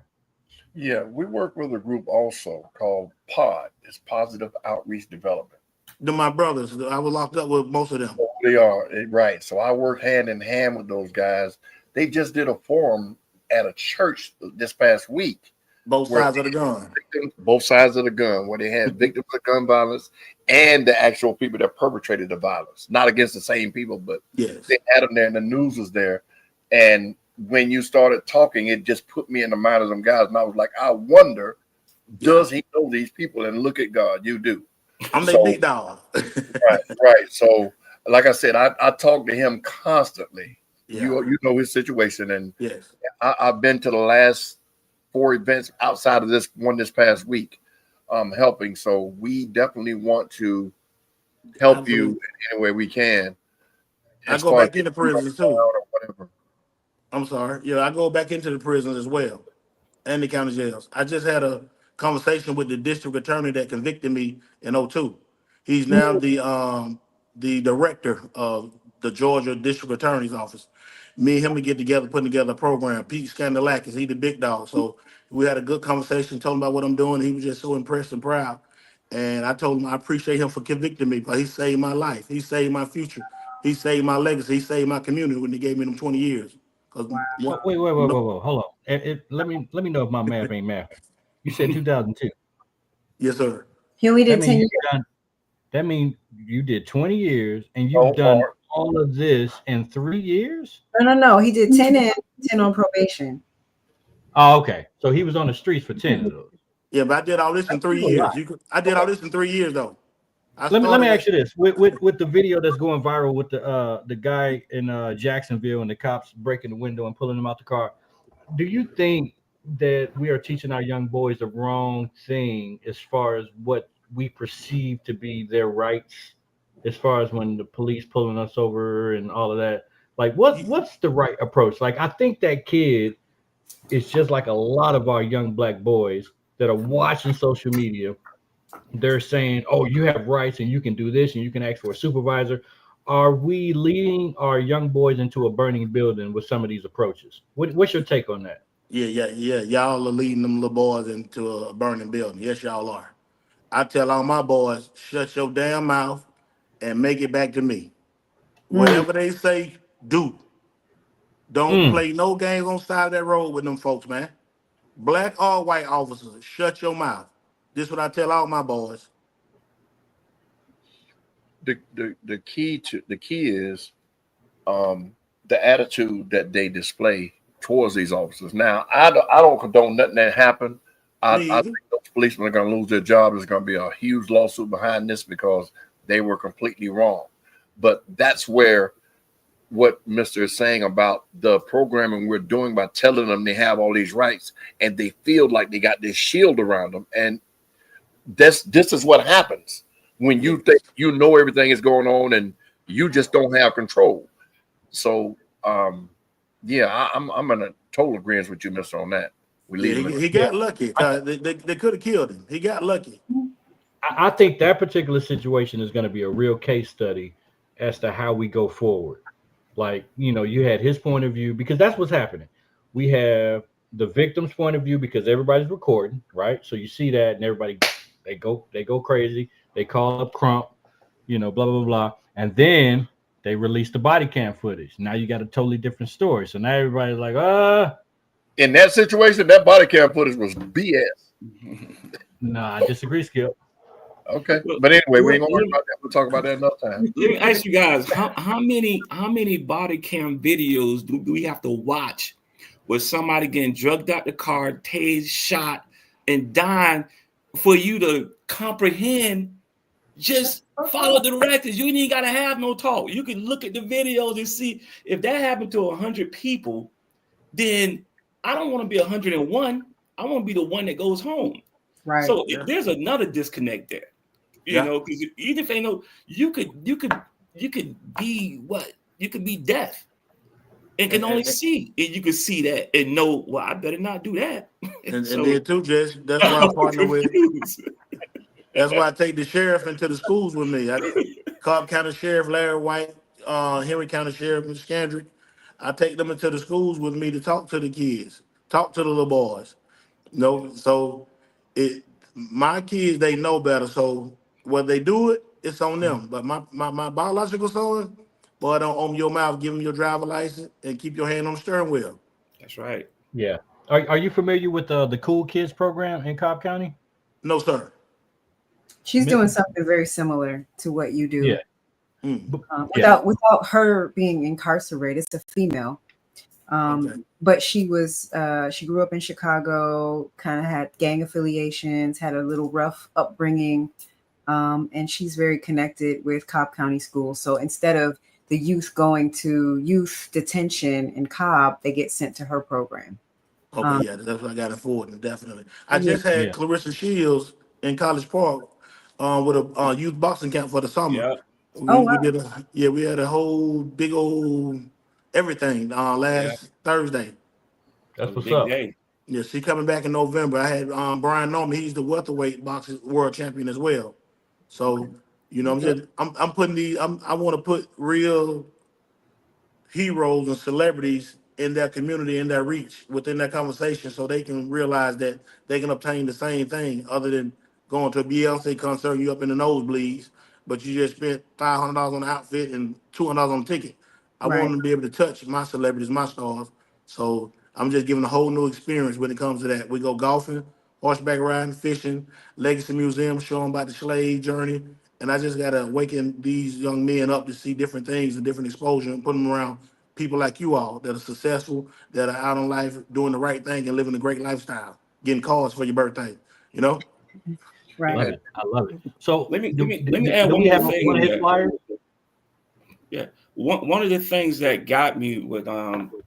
Yeah, we work with a group also called POD. It's Positive Outreach Development. They're my brothers. I was locked up with most of them. They are, right. So I work hand in hand with those guys. They just did a forum at a church this past week. Both sides of the gun. Both sides of the gun, where they had victims of gun violence and the actual people that perpetrated the violence. Not against the same people, but they had them there, and the news was there. And when you started talking, it just put me in the mind of them guys. And I was like, I wonder, does he know these people? And look at God, you do. I'm their big dog. right. So, like I said, I talk to him constantly. You know his situation. And I've been to the last 4 events outside of this one this past week, helping. So we definitely want to help you in any way we can. I go back into prison too. I'm sorry. Yeah, I go back into the prisons as well, and the county jails. I just had a conversation with the district attorney that convicted me in 2002. He's now the director of the Georgia District Attorney's Office. Me and him would get together, putting together a program. Pete Scandalakis, he the big dog. So we had a good conversation, told him about what I'm doing. He was just so impressed and proud. And I told him I appreciate him for convicting me, but he saved my life. He saved my future. He saved my legacy. He saved my community when he gave me them 20 years. So, wait, hold on. Let me know if my math ain't math. You said 2002. Yes, sir. He only did 10 years. That means you did 20 years and you've done all of this in 3 years? No. He did 10 and 10 on probation. Oh, okay. So he was on the streets for 10 of those. Yeah, but I did all this in 3 years. I did all this in 3 years though. Let me ask you this: with the video that's going viral with the guy in Jacksonville and the cops breaking the window and pulling him out the car, do you think that we are teaching our young boys the wrong thing as far as what we perceive to be their rights, as far as when the police pulling us over and all of that? Like, what's the right approach? Like, I think that kid is just like a lot of our young black boys that are watching social media. They're saying, oh, you have rights and you can do this and you can ask for a supervisor. Are we leading our young boys into a burning building with some of these approaches? What's your take on that? Yeah. Y'all are leading them little boys into a burning building. Yes, y'all are. I tell all my boys, shut your damn mouth and make it back to me. Whatever they say, do. Don't play no games on the side of that road with them folks, man. Black or white officers, shut your mouth. This is what I tell all my boys. The key is the attitude that they display towards these officers. Now, I don't condone nothing that happened. I think those policemen are going to lose their job. There's going to be a huge lawsuit behind this because they were completely wrong. But that's where what Mr. is saying about the programming we're doing by telling them they have all these rights and they feel like they got this shield around them. And this is what happens when you think you know everything is going on and you just don't have control. So, I'm in a total agreement with you, Mr. on that. He got lucky. They could have killed him. He got lucky. I think that particular situation is going to be a real case study as to how we go forward. Like, you had his point of view, because that's what's happening. We have the victim's point of view because everybody's recording, right? So you see that and everybody, they go crazy. They call up Crump, blah, blah, blah. And then they release the body cam footage. Now you got a totally different story. So now everybody's like, In that situation, that body cam footage was BS. No, I disagree, Skip. Okay, but anyway, we ain't gonna worry about that. We'll talk about that another time. Let me ask you guys: how many body cam videos do we have to watch with somebody getting drugged out the car, tased, shot, and dying for you to comprehend? Just follow the directives. You ain't even gotta have no talk. You can look at the videos and see if that happened to 100 people. Then I don't want to be 101. I want to be the one that goes home. Right. So there's another disconnect there. You know, because even if they know you could be what? You could be deaf and can only see. And you can see that and know, well, I better not do that. And then too, Jess, that's why I partner with. That's why I take the sheriff into the schools with me. Cobb County Sheriff Larry White, Henry County Sheriff Scandrick. I take them into the schools with me to talk to the kids, talk to the little boys. So my kids, they know better. So when they do it, it's on them. But my biological son, boy, don't open your mouth, give them your driver license, and keep your hand on the steering wheel. That's right. Yeah. Are you familiar with the Cool Kids program in Cobb County? No, sir. She's doing something very similar to what you do. Yeah. Without her being incarcerated. It's a female. But she grew up in Chicago, kind of had gang affiliations, had a little rough upbringing. And she's very connected with Cobb County schools. So instead of the youth going to youth detention in Cobb, they get sent to her program. Okay, that's what I got in Ford, definitely. I just had Clarissa Shields in College Park with a youth boxing camp for the summer. Yeah. We had a whole big old everything last Thursday. That's what's up. Day. Yeah, she coming back in November. I had Brian Norman. He's the welterweight boxing world champion as well. So I'm putting these. I want to put real heroes and celebrities in their community, in their reach, within their conversation, so they can realize that they can obtain the same thing other than going to a BLC concert, you up in the nosebleeds, but you just spent $500 on the outfit and $200 on the ticket. I want Right. them to be able to touch my celebrities, my stars. So I'm just giving a whole new experience when it comes to that. We go golfing, horseback riding, fishing, Legacy Museum, show them about the slave journey. And I just got to awaken these young men up to see different things and different exposure and put them around people like you all that are successful, that are out in life doing the right thing and living a great lifestyle, getting cards for your birthday, you know? Right. Love it. I love it. So Let me do add one we more have thing. one of his flyers? Yeah, one of the things that got me with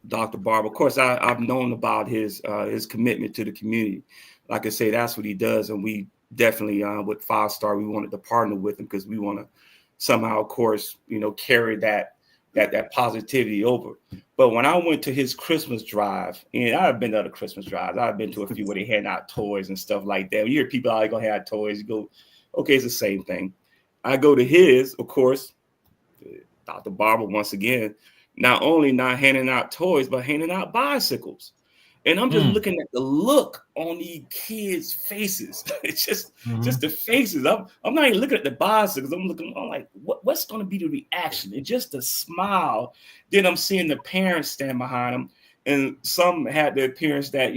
Dr. Barber, of course, I've known about his commitment to the community. Like I say, that's what he does, and we definitely with 5 Star, we wanted to partner with him because we want to somehow, of course, carry that positivity over. But when I went to his Christmas drive, and I've been to other Christmas drives, I've been to a few where they hand out toys and stuff like that. You hear people are gonna hand out toys, you go, okay, it's the same thing. I go to his, of course, Dr. Barber once again, not only not handing out toys, but handing out bicycles. And I'm just looking at the look on these kids' faces. It's just the faces. I'm not even looking at the bicycles. I'm like, what's going to be the reaction? It's just a smile. Then I'm seeing the parents stand behind them, and some had the appearance that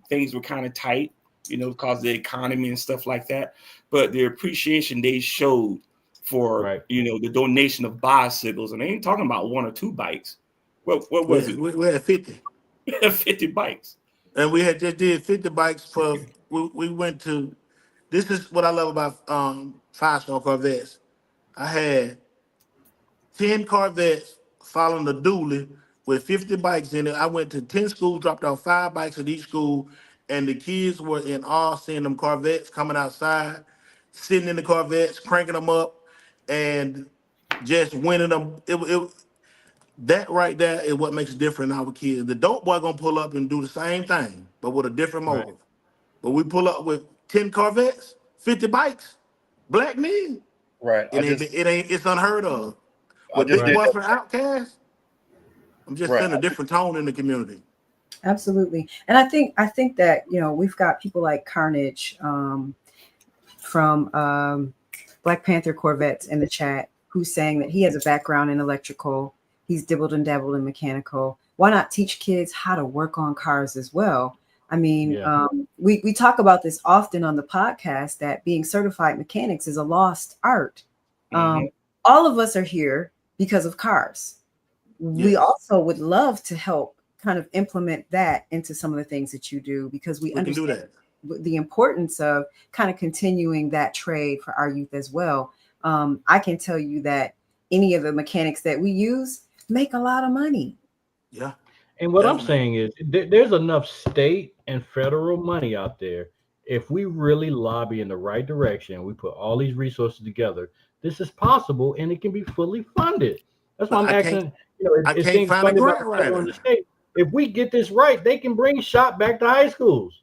things were kind of tight, because of the economy and stuff like that. But the appreciation they showed for the donation of bicycles, and they ain't talking about 1 or 2 bikes. What was it? We had 50. 50 bikes. And we had just did 50 bikes for, we went to, this is what I love about 5-star Corvettes. I had 10 Corvettes following the dually with 50 bikes in it. I went to 10 schools, dropped off 5 bikes at each school, and the kids were in awe seeing them Corvettes coming outside, sitting in the Corvettes, cranking them up, and just winning them. That right there is what makes it different in our kids. The dope boy gonna pull up and do the same thing, but with a different motive. Right. But we pull up with 10 Corvettes, 50 bikes, black men. Right. It's unheard of. With Big Boy for Outkast, I'm just seeing a different tone in the community. Absolutely. And I think that, we've got people like Carnage from Black Panther Corvettes in the chat, who's saying that he has a background in electrical. He's dibbled and dabbled in mechanical. Why not teach kids how to work on cars as well? I mean, we talk about this often on the podcast, that being certified mechanics is a lost art. All of us are here because of cars. Yes. We also would love to help kind of implement that into some of the things that you do, because we understand the importance of kind of continuing that trade for our youth as well. I can tell you that any of the mechanics that we use make a lot of money. Yeah. And what I'm saying is there's enough state and federal money out there. If we really lobby in the right direction, we put all these resources together, this is possible, and it can be fully funded. That's why I'm asking, I can't find a grant writer. If we get this right, they can bring shop back to high schools.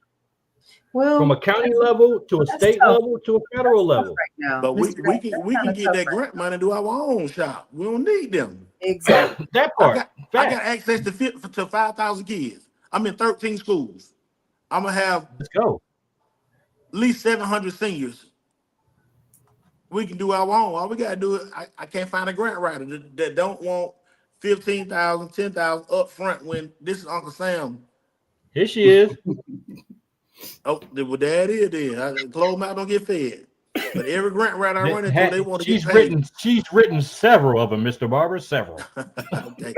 Well, from a county level to a state level to a federal level. Right now. But we can get that grant money and do our own shop. We don't need them. Exactly. That part. I got access to 5,000 kids. I'm in 13 schools. I'm gonna have let's go at least 700 seniors. We can do our own. All we gotta do is I can't find a grant writer that don't want 15,000, 10,000 up front when this is Uncle Sam. Here she is. Oh, well, there it is then. Closed mouth don't get fed. But every grant writer I run into, they want to get paid. She's written several of them, Mr. Barber, several. Okay,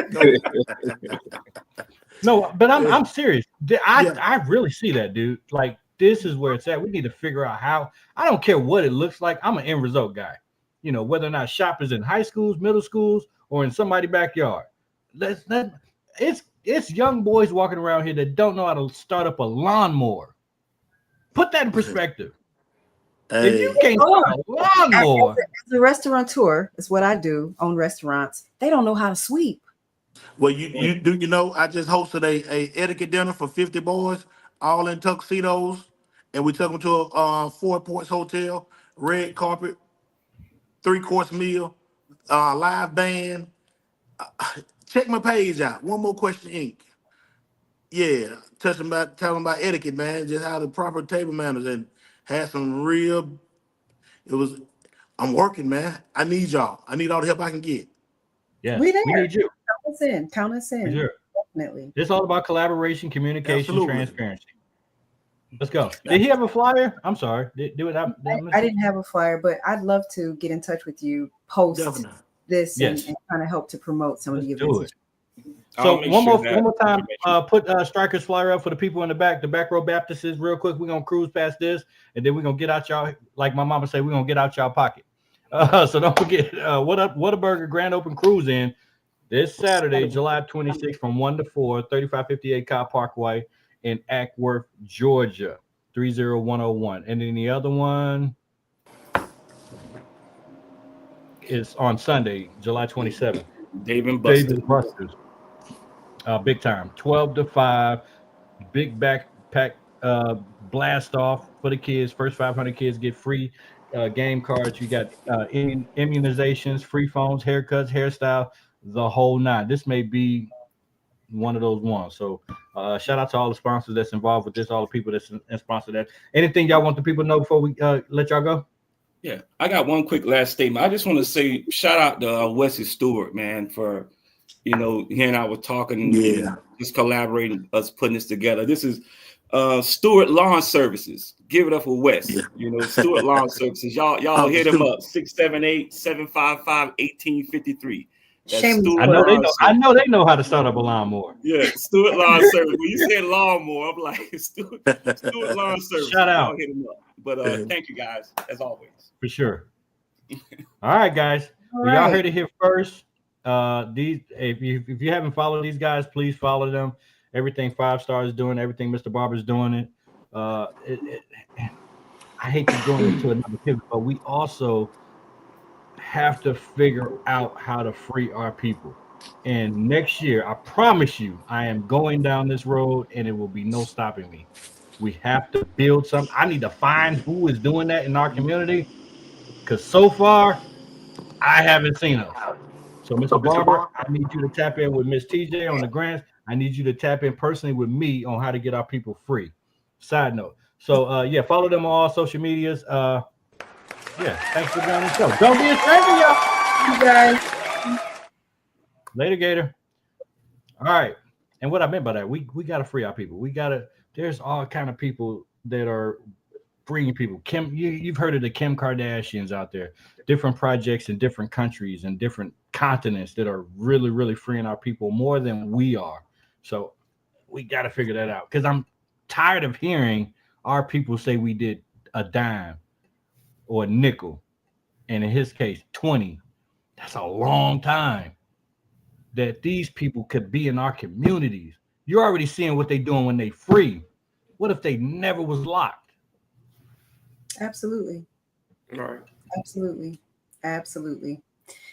no, but I'm serious. I really see that, dude. Like, this is where it's at. We need to figure out how. I don't care what it looks like. I'm an end result guy. Whether or not shop is in high schools, middle schools, or in somebody's backyard. It's young boys walking around here that don't know how to start up a lawnmower. Put that in perspective. If you can't start a lawnmower. As a restaurateur, is what I do, own restaurants. They don't know how to sweep. Well, you do. I just hosted a etiquette dinner for 50 boys, all in tuxedos, and we took them to a 4 Points hotel, red carpet, 3-course meal, live band. check my page out. One More Question Inc. Yeah, tell them about etiquette, man. Just how the proper table manners, and had some real. It was. I'm working, man. I need y'all. I need all the help I can get. Yeah, We there. we need you. Count us in. Count us in. Sure. Definitely. It's all about collaboration, communication, Absolutely. transparency. Let's go. Did he have a flyer? I'm sorry. I didn't have a flyer, but I'd love to get in touch with you post this and kind of help to promote some of the events. So one more time, put Striker's flyer up for the people in the back row Baptists, real quick. We're gonna cruise past this, and then we're gonna get out y'all, like my mama say, we're gonna get out y'all pocket. So don't forget, Whataburger Grand Open Cruise In this Saturday, July 26th from 1 to 4, 3558 Cobb Parkway in Ackworth, Georgia, 30101. And then the other one is on Sunday, July 27th. Dave and Buster's. Big time. 12 to 5. Big backpack blast off for the kids. First 500 kids get free game cards. You got immunizations, free phones, haircuts, hairstyle, the whole nine. This may be one of those ones. So shout out to all the sponsors that's involved with this, all the people that's sponsored that. Anything y'all want the people to know before we let y'all go? Yeah, I got one quick last statement. I just want to say shout out to Wesley Stewart, man, for he and I were talking, and just collaborating, us putting this together. This is Stewart Lawn Services. Give it up for Wes. Stewart Lawn Services. Y'all hit him up 678-755-1853. I know they know how to start up a lawnmower. Yeah, Stewart Lawn Service. When you said lawnmower, I'm like Stewart Lawn Service. Shout out. Hit him up. But thank you guys as always. For sure. All right, guys. Y'all heard it here first. If you haven't followed these guys, please follow them. Everything 5 Stars is doing, everything Mr. Barber's doing it. I hate to go into another pivot, but we also have to figure out how to free our people. And next year, I promise you, I am going down this road and it will be no stopping me. We have to build something. I need to find who is doing that in our community, because so far, I haven't seen us. So, Mr. Barber, I need you to tap in with Miss TJ on the grants. I need you to tap in personally with me on how to get our people free. Side note. So, follow them on all social medias. Thanks for joining the show. Don't be a stranger, y'all. You guys. Later, Gator. All right. And what I meant by that, we got to free our people. There's all kind of people that are freeing people. You've heard of the Kim Kardashians out there. Different projects in different countries and different continents that are really, really freeing our people more than we are. So we got to figure that out, because I'm tired of hearing our people say we did a dime or a nickel, and in his case 20. That's a long time that these people could be in our communities. You're already seeing what they're doing when they free. What if they never was locked? Absolutely. All right. Absolutely.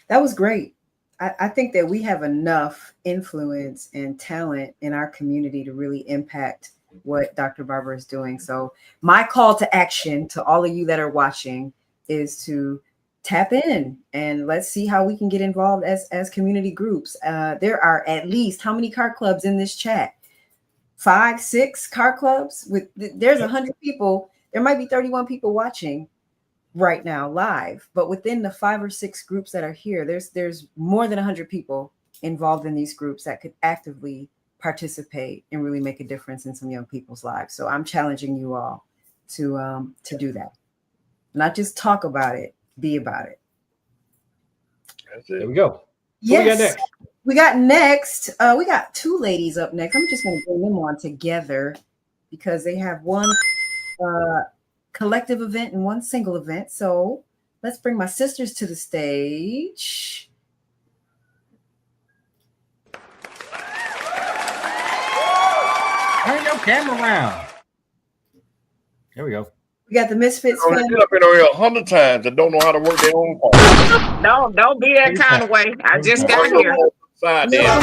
That was great. I think that we have enough influence and talent in our community to really impact what Dr. Barber is doing. So my call to action to all of you that are watching is to tap in and let's see how we can get involved as community groups. There are at least how many car clubs in this chat? 5, 6 car clubs there's 100 people. There might be 31 people watching right now live, but within the 5 or 6 groups that are here, there's more than 100 people involved in these groups that could actively participate and really make a difference in some young people's lives. So I'm challenging you all to do that. Not just talk about it, be about it. That's it. There we go. Yes. We got 2 ladies up next. I'm just going to bring them on together because they have one collective event and one single event. So let's bring my sisters to the stage. Turn your camera around. There we go. We got the Misfits They've family. been up in here 100 times and don't know how to work their own phone. Don't be that kind of way. I just got here. Side No, there.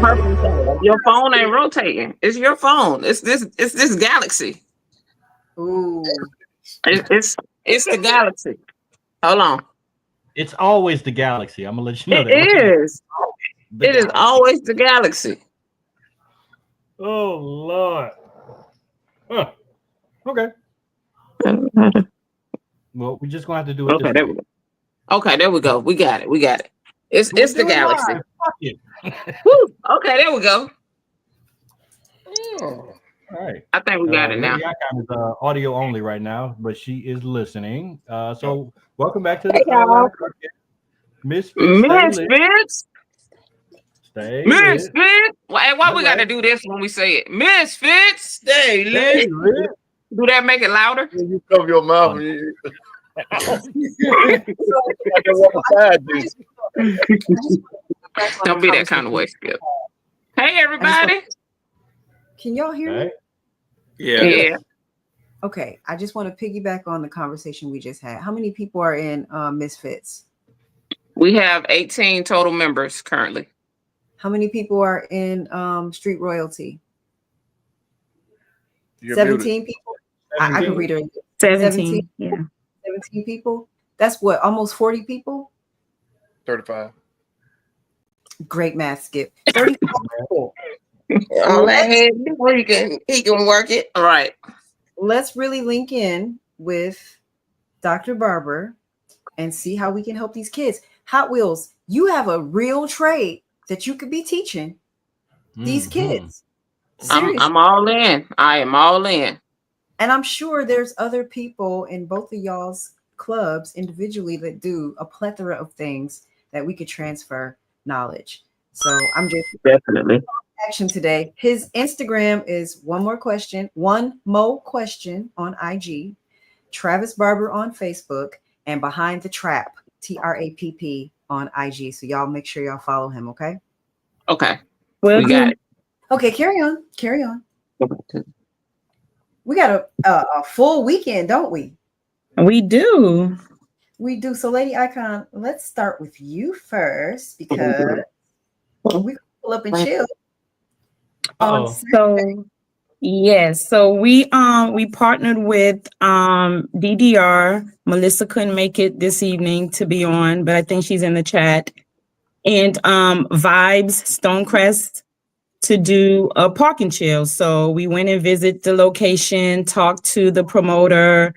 Perfect. Your phone ain't rotating. It's your phone. It's this Galaxy. Ooh. It's the Galaxy. Hold on. It's always the galaxy. I'm gonna let you know It that. is. It is always the galaxy. Oh Lord. Huh. Okay. Well, we're just gonna have to do it. Okay, there we go. Okay, there we go. We got it. We got it. It's the galaxy. Fuck it. Woo. Okay, there we go. Oh. All right. I think we got it now. Lady Icon is audio only right now, but she is listening. So welcome back to the Misfits. Stay Misfits. Why we got to do this when we say it? Misfits. Stay lit. Do that make it louder? You cover your mouth. Don't be that kind of way, Skip. Hey, everybody. Can y'all hear me? Yeah. Okay, I just want to piggyback on the conversation we just had. How many people are in Misfits? We have 18 total members currently. How many people are in Street Royalty? You're 17 muted. people. I can read it. 17. Yeah. 17 people. That's what, almost 40 people? 35. Great math, Skip. 35 people. All right. He can work it. All right. Let's really link in with Dr. Barber and see how we can help these kids. Hot Wheels, you have a real trade that you could be teaching these kids. I'm all in. I am all in. And I'm sure there's other people in both of y'all's clubs individually that do a plethora of things that we could transfer knowledge. So I'm just definitely action today. His Instagram is one more question on IG, Travis Barber on Facebook, and Behind the Trap, TRAPP on IG. So y'all make sure y'all follow him. Okay. Okay. We got it. Okay. Carry on. We got a full weekend, don't we? We do. We do. So, Lady Icon, let's start with you first because we pull up and chill. So we partnered with DDR. Melissa couldn't make it this evening to be on, but I think she's in the chat. And Vibes Stonecrest to do a park and chill. So we went and visit the location, talked to the promoter.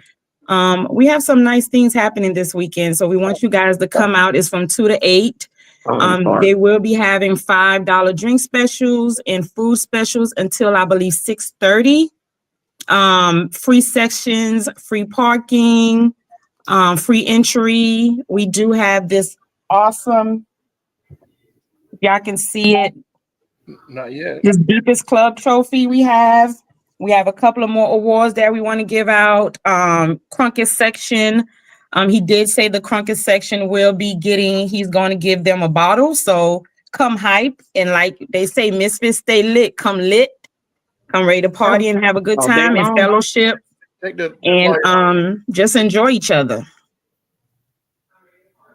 We have some nice things happening this weekend. So we want you guys to come out. It's from 2 to 8. They will be having $5 drink specials and food specials until I believe 6:30. Free sections, free parking, free entry. We do have this awesome, if y'all can see it, Not yet. this Deepest Club trophy we have. We have a couple of more awards that we want to give out. Crunkest section. He did say the Crunkest section will be he's going to give them a bottle. So come hype. And like they say, Misfits stay lit. Come lit. Come ready to party and have a good time and fellowship. And just enjoy each other.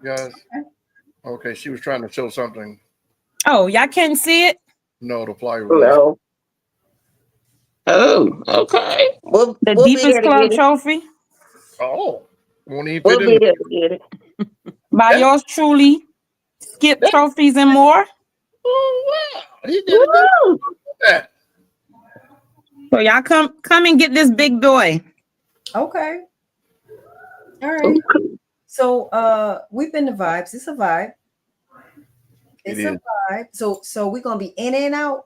Guys. Okay, she was trying to show something. Oh, y'all can't see it? No, the flyer. Hello. Oh, okay. The Deepest Club trophy. Oh, won't even we'll be there to get it. By yours truly, Skip Trophies and more. Oh wow, he did it. So y'all come and get this big boy. Okay. All right. So we've been to Vibes. It's a vibe. It's a vibe. So we're gonna be in and out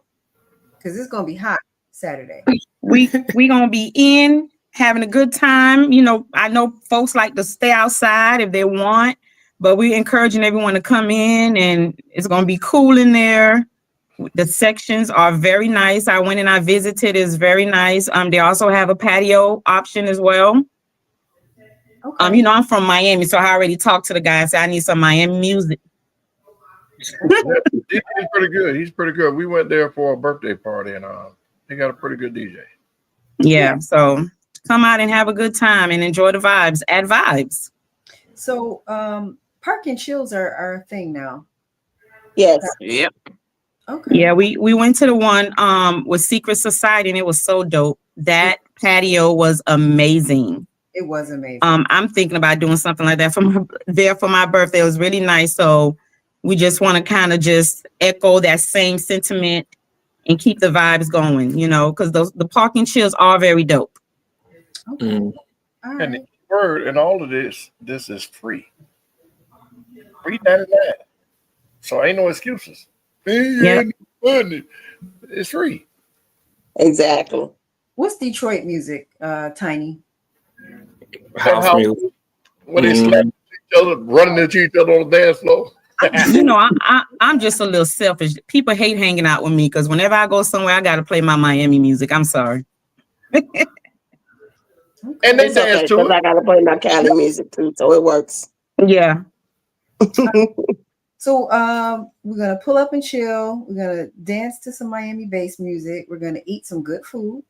because it's gonna be hot Saturday. We gonna be in having a good time. You know, I know folks like to stay outside if they want, but we're encouraging everyone to come in, and it's gonna be cool in there. The sections are very nice. I went and I visited. It's very nice. They also have a patio option as well. Okay. You know, I'm from Miami, so I already talked to the guy and said I need some Miami music. He's pretty good. He's pretty good. We went there for a birthday party, and they got a pretty good DJ. Yeah, so come out and have a good time and enjoy the vibes at Vibes. So park and chills are a thing now. Yes. Yep. Okay. Yeah, we went to the one with Secret Society, and it was so dope. That patio was amazing. It was amazing. I'm thinking about doing something like that for my birthday. It was really nice. So we just want to kind of just echo that same sentiment and keep the vibes going, you know, because the parking chills are very dope. Okay. All right. And the word and all of this is free. $3.99. So ain't no excuses. It's free. Exactly. What's Detroit music, Tiny? House music. When they slap each other, running into each other on the dance floor. You know, I'm just a little selfish. People hate hanging out with me because whenever I go somewhere, I got to play my Miami music. I'm sorry. And they dance too. I got to play my Cali music too, so it works. Yeah. So we're gonna pull up and chill. We're gonna dance to some Miami-based music. We're gonna eat some good food.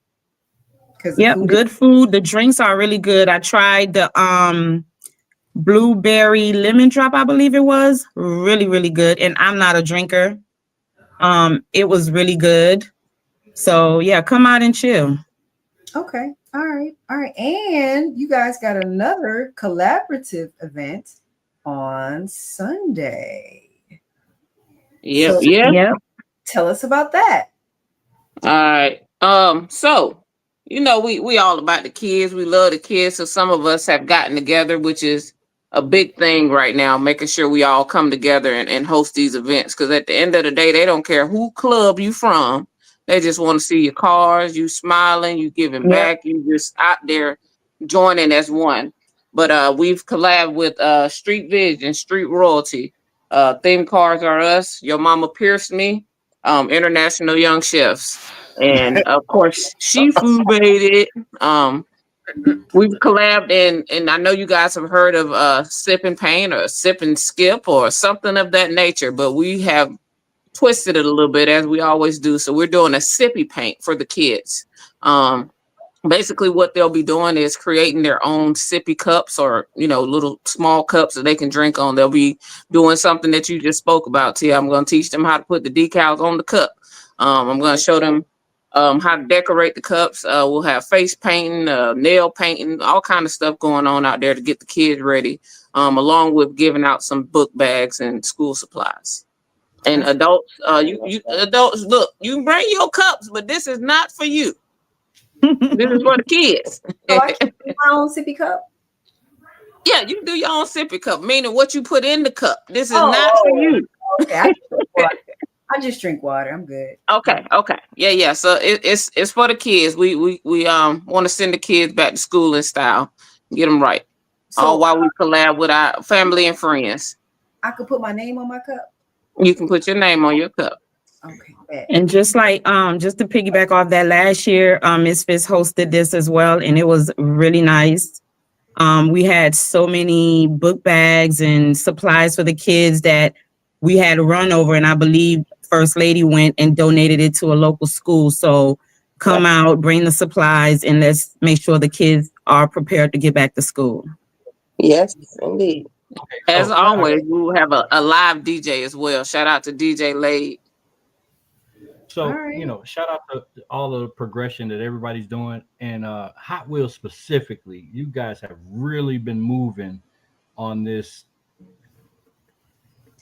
Good food. The drinks are really good. I tried the blueberry lemon drop, I believe it was. Really, really good. And I'm not a drinker. It was really good. So yeah, come out and chill. Okay. All right. And you guys got another collaborative event on Sunday. Yep. Tell us about that. All right. So you know, we all about the kids. We love the kids. So some of us have gotten together, which is a big thing right now, making sure we all come together and host these events. Because at the end of the day, they don't care who club you from. They just want to see your cars, you smiling, you giving back, you just out there joining as one. But we've collabed with Street Vision, Street Royalty. Theme cars are us. Your Mama Pierced Me, International Young Chefs. And of course, Seafood Baited. We've collabed and I know you guys have heard of Sip and Paint or Sip and Skip or something of that nature, but we have twisted it a little bit as we always do. So we're doing a sippy paint for the kids. Basically what they'll be doing is creating their own sippy cups or, you know, little small cups that they can drink on. They'll be doing something that you just spoke about, Tia. I'm going to teach them how to put the decals on the cup. I'm going to show them how to decorate the cups. We'll have face painting, nail painting, all kind of stuff going on out there to get the kids ready, along with giving out some book bags and school supplies. And adults, you adults, look, you bring your cups, but this is not for you. This is for the kids. So I can do my own sippy cup? Yeah, you can do your own sippy cup, meaning what you put in the cup. This is not for you. Okay, I just drink water. I'm good. Okay. Yeah. So it's for the kids. We want to send the kids back to school in style, get them right. So, all while we collab with our family and friends. I could put my name on my cup. You can put your name on your cup. Okay. And just like just to piggyback off that, last year Miss Fitz hosted this as well, and it was really nice. We had so many book bags and supplies for the kids that we had run over, and I believe First Lady went and donated it to a local school. So come out, bring the supplies, and let's make sure the kids are prepared to get back to school. Yes, indeed. As always, we will have a live DJ as well. Shout out to DJ Lade. So, you know, shout out to all the progression that everybody's doing. And Hot Wheels specifically, you guys have really been moving on this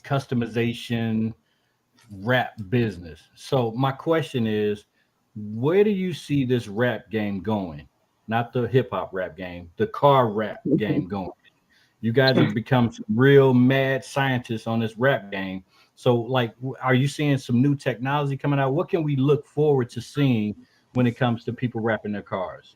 customization wrap business. So my question is, where do you see this rap game going? Not the hip hop rap game, the car rap game going. You guys have become some real mad scientists on this rap game. So, like, are you seeing some new technology coming out? What can we look forward to seeing when it comes to people wrapping their cars?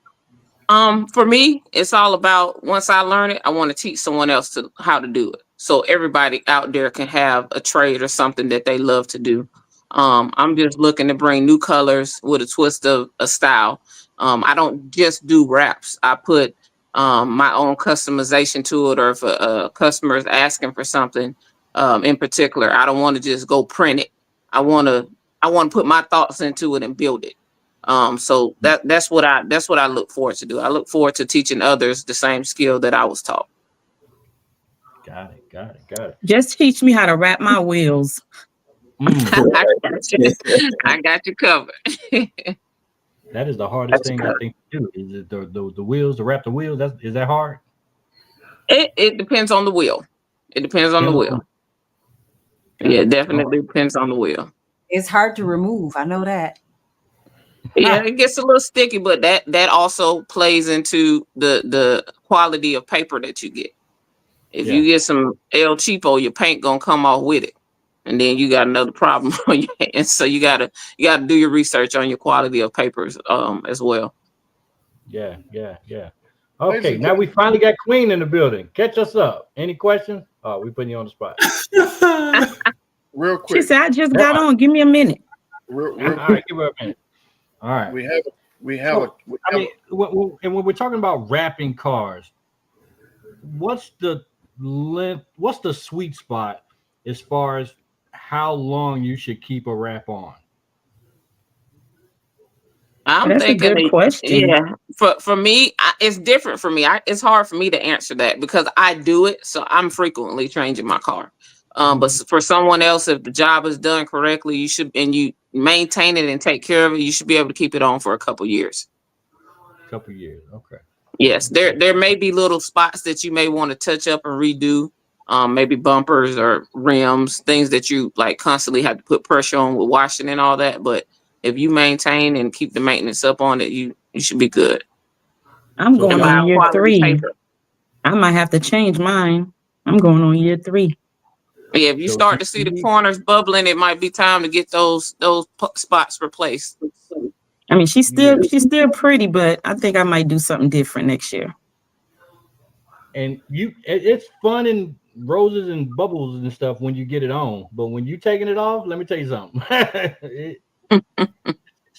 For me, it's all about, once I learn it, I want to teach someone else how to do it. So everybody out there can have a trade or something that they love to do. I'm just looking to bring new colors with a twist of a style. I don't just do wraps. I put my own customization to it, or if a customer is asking for something in particular, I don't want to just go print it. I want to put my thoughts into it and build it. So that's what I look forward to do. I look forward to teaching others the same skill that I was taught. Got it. Just teach me how to wrap my wheels. I got you covered. That is the hardest thing I think to do. Is it the wheels, to wrap the wheels? Is that hard? It depends on the wheel. It depends on the wheel. Yeah, it definitely depends on the wheel. It's hard to remove. I know that. Yeah, it gets a little sticky, but that also plays into the quality of paper that you get. If you get some El Cheapo, your paint gonna come off with it, and then you got another problem on your hands. So you gotta do your research on your quality of papers as well. Yeah. Okay, now we finally got Qwueen in the building. Catch us up. Any questions? Oh, we putting you on the spot. Real quick. She said, I just got on. Give me a minute. Real All right, give her a minute. All right. And when we're talking about wrapping cars, what's the sweet spot as far as how long you should keep a wrap on? That's thinking, a good question. Yeah, for me, it's different for me. It's hard for me to answer that because I do it, so I'm frequently changing my car. But for someone else, if the job is done correctly, you maintain it and take care of it, you should be able to keep it on for a couple years. Couple years, okay. Yes, there may be little spots that you may want to touch up and redo, maybe bumpers or rims, things that you like constantly have to put pressure on with washing and all that. But if you maintain and keep the maintenance up on it, you should be good. I'm going on year 3. Paper. I might have to change mine. I'm going on year 3. Yeah, if you start to see the corners bubbling, it might be time to get those spots replaced. I mean, she's still pretty, but I think I might do something different next year. And it's fun and roses and bubbles and stuff when you get it on, but when you taking it off, let me tell you something. It's a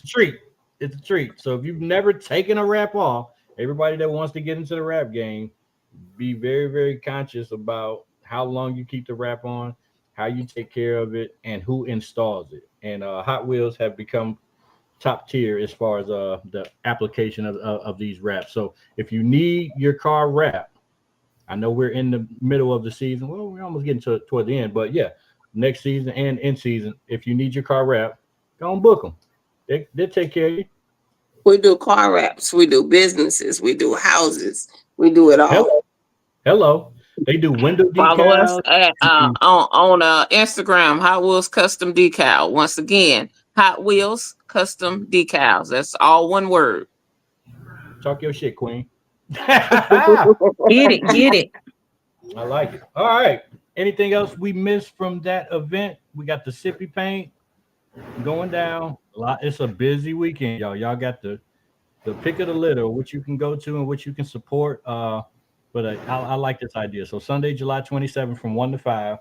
treat. It's a treat. So if you've never taken a wrap off, everybody that wants to get into the wrap game, be very, very conscious about how long you keep the wrap on, how you take care of it, and who installs it. And Hot Wheels have become top tier as far as the application of these wraps. So if you need your car wrapped, I know we're in the middle of the season. Well, we're almost getting toward the end, but yeah, next season and in season, if you need your car wrapped, go and book them. They'll take care of you. We do car wraps. We do businesses. We do houses. We do it all. Hello. They do window decals. Follow us at, on Instagram, Hot Wheels Custom Decal. Once again, Hot Wheels Custom Decals. That's all one word. Talk your shit, Qwueen. Get it. I like it. All right. Anything else we missed from that event? We got the sippy paint going down. It's a busy weekend, y'all. Y'all got the pick of the litter, which you can go to and which you can support. But I like this idea. So Sunday, July 27th from 1 to 5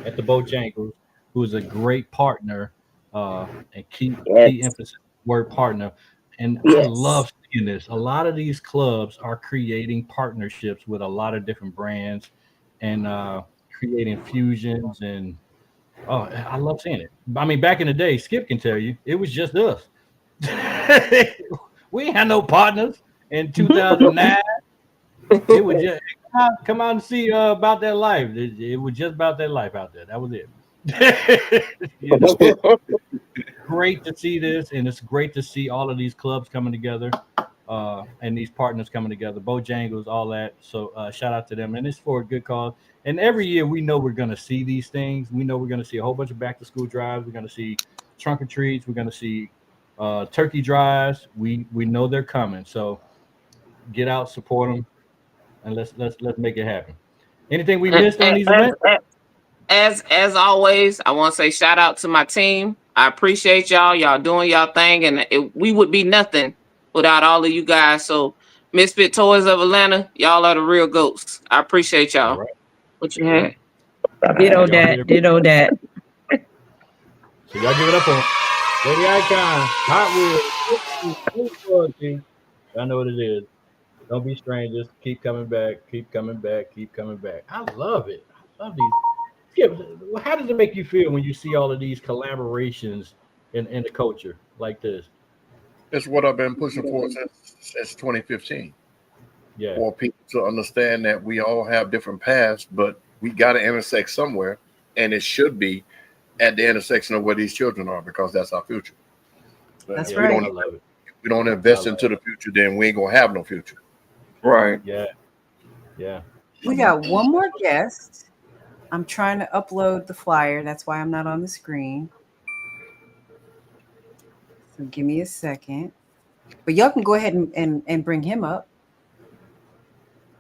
at the Bojangles, who is a great partner and key emphasis word partner. And I love seeing this. A lot of these clubs are creating partnerships with a lot of different brands and creating fusions. And I love seeing it. I mean, back in the day, Skip can tell you, it was just us. We ain't had no partners in 2009. It was just come out and see about that life. It was just about that life out there. That was it. Great to see this, and it's great to see all of these clubs coming together and these partners coming together. Bojangles, all that. So shout out to them, and it's for a good cause. And every year we know we're going to see these things. We know we're going to see a whole bunch of back to school drives. We're going to see trunk or treats. We're going to see turkey drives. We know they're coming. So get out, support them. And let's make it happen. Anything we missed on these events? As always, I want to say shout out to my team. I appreciate y'all. Y'all doing y'all thing, and we would be nothing without all of you guys. So, Misfit Toys of Atlanta, y'all are the real ghosts. I appreciate y'all. Right. What you had? Ditto that. So y'all give it up on Lady Icon, Hot Wheels. I know what it is. Don't be strangers. Keep coming back. Keep coming back. Keep coming back. I love it. I love these. Yeah, how does it make you feel when you see all of these collaborations in the culture like this? It's what I've been pushing for since 2015. Yeah. For people to understand that we all have different paths, but we got to intersect somewhere, and it should be at the intersection of where these children are, because that's our future. That's right. I love it. we don't invest into the future, then we ain't gonna have no future. Right. Yeah. Yeah. We got one more guest. I'm trying to upload the flyer. That's why I'm not on the screen. So give me a second. But y'all can go ahead and bring him up.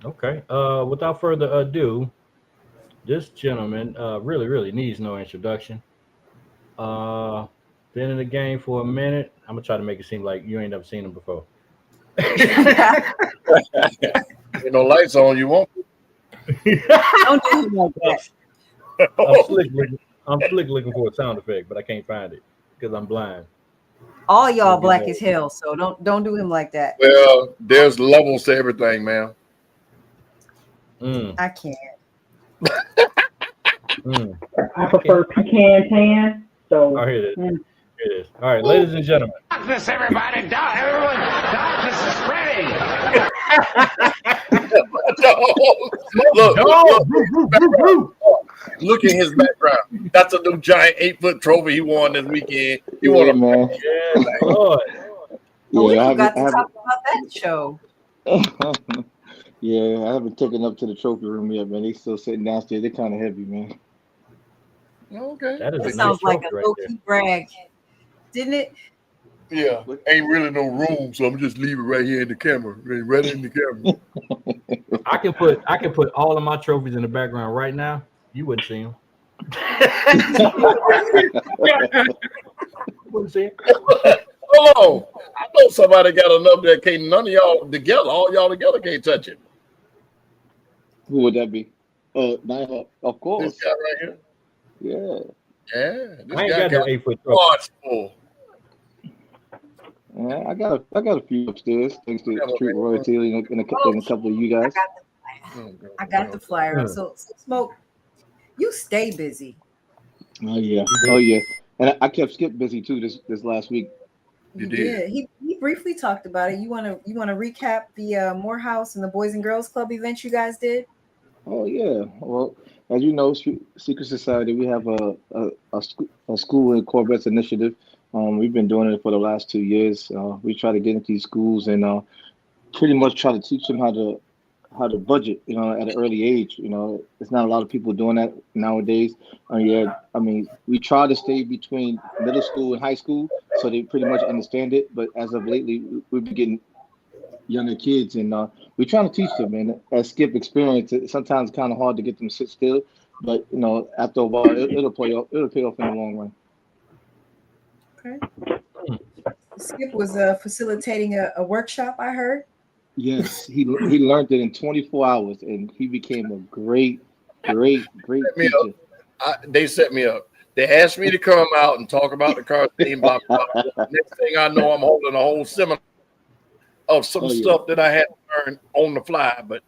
Okay. Without further ado, this gentleman really needs no introduction. Been in the game for a minute. I'm gonna try to make it seem like you ain't never seen him before. Ain't no lights on, you won't. Don't do it like that. I'm slick looking for a sound effect, but I can't find it because I'm blind. All y'all black as hell, so don't do him like that. Well, there's levels to everything, man. I can't. I prefer pecan tan. So here it is. Here it is. All right, ladies and gentlemen. Darkness, everybody! Everyone! Darkness is spreading! Look at his background. That's a new giant 8-foot trophy he won this weekend. He won a man. Yeah, Lord. We forgot to talk about that show. Yeah, I haven't taken up to the trophy room yet, man. They still sitting downstairs. They're kind of heavy, man. Okay. That sounds like a low-key brag, didn't it? Yeah, ain't really no room, so I'm just leaving right here in the camera, right in the camera. I can put all of my trophies in the background right now. You wouldn't see them. Wouldn't see 'em. Hold on, I know somebody got enough that can't. None of y'all together, all y'all together can't touch it. Who would that be? Nighthawk, of course. This guy right here. Yeah. Yeah. This I ain't guy got no 8-foot trophy. Yeah, I got a few upstairs thanks to Street Royalty and a couple of you guys. I got the flyer up. So Smoke, you stay busy. Oh yeah, and I kept Skip busy too this last week. You did. He briefly talked about it. You want to recap the Morehouse and the Boys and Girls Club event you guys did? Oh yeah. Well, as you know, Secret Society, we have a school and Corvettes initiative. We've been doing it for the last 2 years. We try to get into these schools and pretty much try to teach them how to budget. At an early age. It's not a lot of people doing that nowadays. We try to stay between middle school and high school, so they pretty much understand it. But as of lately, we've been getting younger kids, and we're trying to teach them. And as Skip experienced, it sometimes kind of hard to get them to sit still. But after a while, it'll pay off in the long run. Okay. Skip was facilitating a workshop, I heard. Yes, he learned it in 24 hours, and he became a great teacher. They set me up. They asked me to come out and talk about the car theme. Blah, blah, blah. Next thing I know, I'm holding a whole seminar of some stuff that I had to learn on the fly, but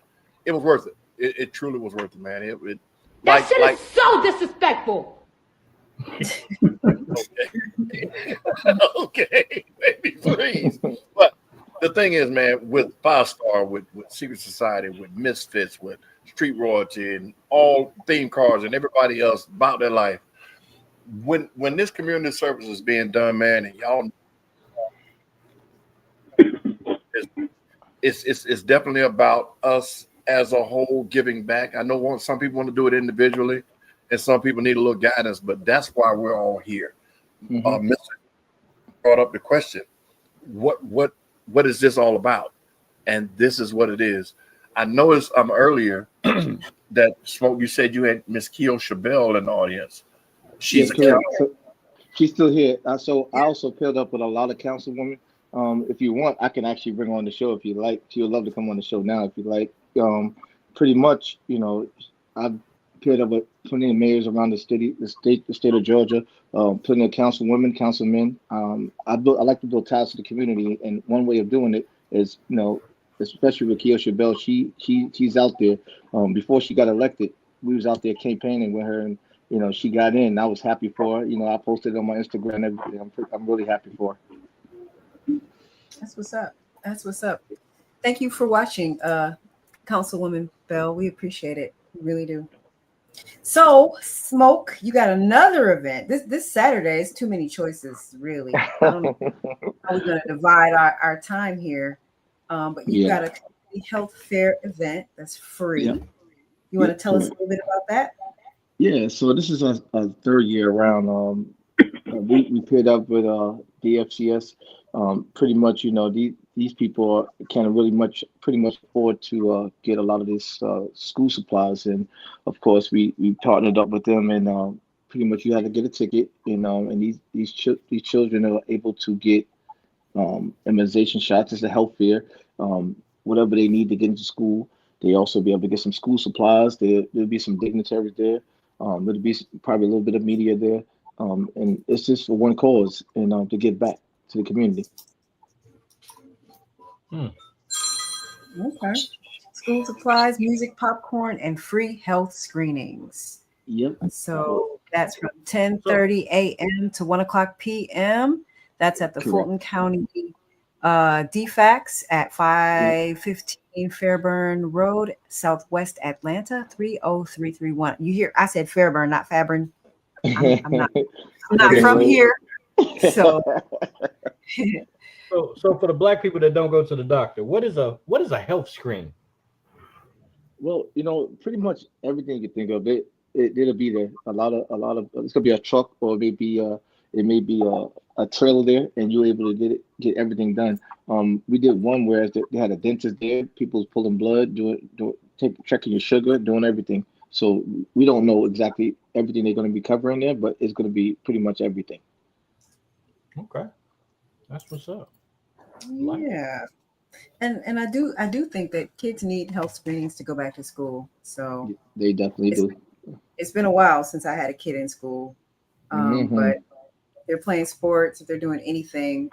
it was worth it. It truly was worth it, man. That shit is so disrespectful. Okay, baby, please. But the thing is, man, with 5-Star, with Secret Society, with Misfits, with Street Royalty, and all theme cars and everybody else about their life, when this community service is being done, man, and y'all, it's definitely about us as a whole giving back. I know some people want to do it individually, and some people need a little guidance, but that's why we're all here. Mr. brought up the question, what is this all about? And this is what it is. I noticed earlier that Smoke, you said you had Miss Keo Chabelle in the audience. She's she's still here. So I also paired up with a lot of councilwomen. If you want, I can actually bring her on the show if you like. She would love to come on the show now if you like. Pretty much, I've paired up with plenty of mayors around the state of Georgia, plenty of councilwomen, councilmen. I like to build ties to the community, and one way of doing it is, especially with Keo Chabelle, she's out there. Before she got elected, we was out there campaigning with her, and she got in. I was happy for her. I posted it on my Instagram and everything. I'm really happy for her. That's what's up. Thank you for watching, Councilwoman Bell. We appreciate it. We really do. So, Smoke, you got another event. This Saturday is too many choices, really. I don't know how we're going to divide our time here. But you've got a community health fair event that's free. Yeah. You want to tell us a little bit about that? Yeah, so this is our third year around. We paired up with DFCS. Pretty much, these people can pretty much afford to get a lot of this school supplies, and of course we partnered up with them, and pretty much you had to get a ticket, and these children are able to get immunization shots. It's a health fair. Whatever they need to get into school, they also be able to get some school supplies. There'll be some dignitaries there. There'll be probably a little bit of media there. And it's just for one cause, and to give back to the community. Okay. School supplies, music, popcorn, and free health screenings. Yep. So that's from 10:30 a.m. to 1 o'clock p.m. That's at the Fulton County DFAX at 515 Fairburn Road, Southwest Atlanta, 30331. You hear? I said Fairburn, not Fairburn. I'm not from here. So for the Black people that don't go to the doctor, what is a health screen? Well, pretty much everything you think of it'll be there. A lot of it's gonna be a truck, or maybe it may be a trailer there, and you're able to get everything done. We did one where they had a dentist there. People was pulling blood, checking your sugar, doing everything. So we don't know exactly everything they're going to be covering there, but it's going to be pretty much everything. Okay, that's what's up. Yeah, and I do think that kids need health screenings to go back to school. So they definitely do. It's been a while since I had a kid in school, but if they're playing sports, if they're doing anything,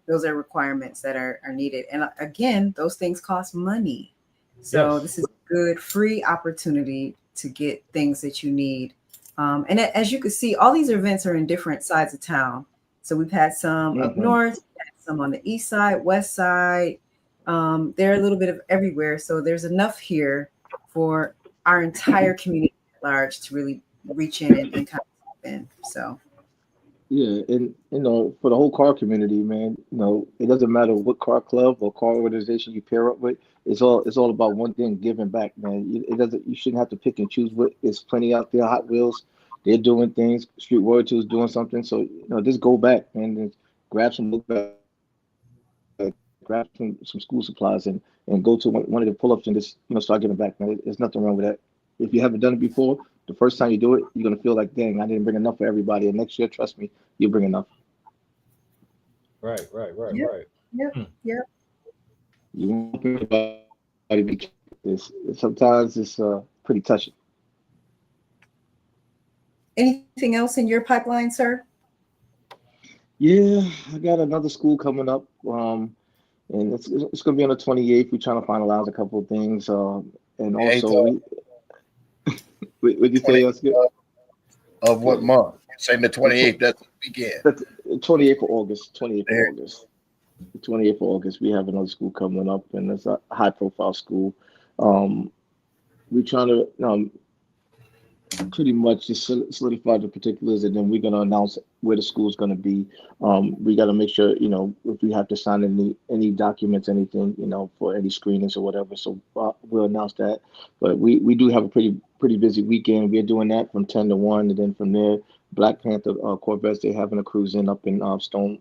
those are requirements that are needed. And again, those things cost money. So this is a good free opportunity to get things that you need. And as you can see, all these events are in different sides of town. So we've had some up north, some on the east side, west side. They're a little bit of everywhere. So there's enough here for our entire community at large to really reach in and kind of step in. So. Yeah, and for the whole car community, man, it doesn't matter what car club or car organization you pair up with. It's all about one thing: giving back, man. You shouldn't have to pick and choose. There's plenty out there. Hot Wheels, they're doing things. Street Royalty is doing something. So just go back, man, and grab some book bags, grab some school supplies, and go to one of the pull-ups and just start giving back, man. There's nothing wrong with that. If you haven't done it before, the first time you do it, you're going to feel like, dang, I didn't bring enough for everybody. And next year, trust me, you'll bring enough. Right. Yep. You want everybody to be this. Sometimes it's pretty touching. Anything else in your pipeline, sir? Yeah, I got another school coming up. And it's going to be on the 28th. We're trying to finalize a couple of things. And also... Would you say of what month? You're saying the 28th, that's the weekend. That's 28th of August. 28th of August. We have another school coming up, and it's a high profile school. We're trying to pretty much just solidify the particulars, and then we're going to announce where the school is going to be. We got to make sure, if we have to sign any documents, anything, for any screenings or whatever. So we'll announce that. But we do have a pretty busy weekend. We're doing that from 10 to 1, and then from there, Black Panther Corvettes, they're having a cruise in up in Stone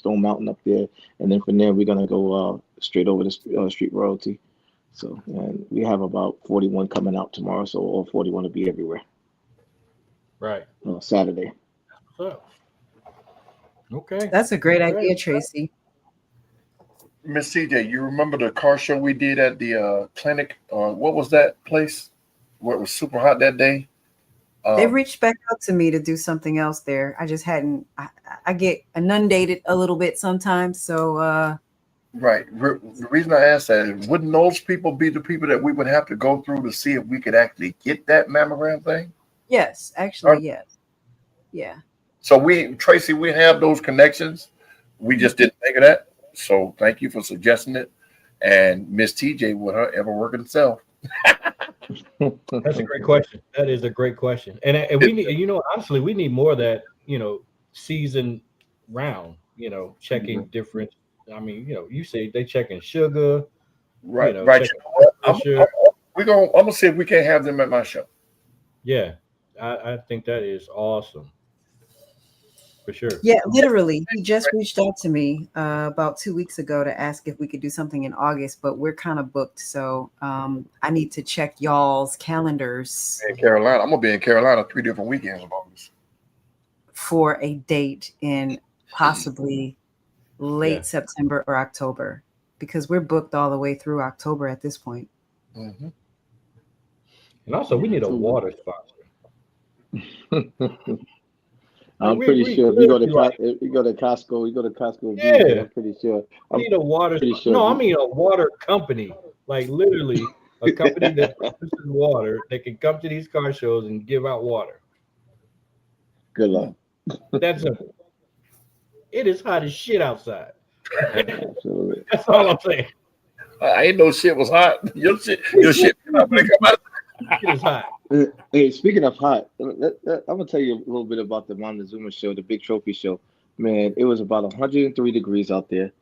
Mountain up there, and then from there we're gonna go straight over to Street Royalty. So, and we have about 41 coming out tomorrow, so all 41 will be everywhere. Right. Saturday. Okay. That's a great idea, Tracy. Miss CJ, you remember the car show we did at the clinic? What was that place where it was super hot that day? They reached back out to me to do something else there. I just hadn't. I get inundated a little bit sometimes, so. Right. The reason I asked that is, wouldn't those people be the people that we would have to go through to see if we could actually get that mammogram thing? Yes, actually, yes. Yeah. So Tracy, we have those connections. We just didn't think of that. So thank you for suggesting it. And Miss TJ with her ever working self. That's a great question. That is a great question. And we need, honestly, we need more of that, season round, checking different. I mean, you say they checking sugar, right. Sugar. I'm gonna see if we can't have them at my show. Yeah, I think that is awesome. For sure. Yeah, literally. He just reached out to me about 2 weeks ago to ask if we could do something in August, but we're kind of booked. So I need to check y'all's calendars. In Carolina. I'm going to be in Carolina 3 different weekends of August. For a date in possibly late September or October, because we're booked all the way through October at this point. Mm-hmm. And also, we need a water sponsor. I'm pretty sure if you go to Costco, yeah, I'm pretty sure. I need a water. No, I mean a water company, like literally a company that produces water. They can come to these car shows and give out water. Good luck. That's simple. It is hot as shit outside. Absolutely. That's all I'm saying. I ain't no shit was hot. Your shit when it come out. It is hot. Hey, speaking of hot, I'm gonna tell you a little bit about the Montezuma show, the big trophy show. Man, it was about 103 degrees out there.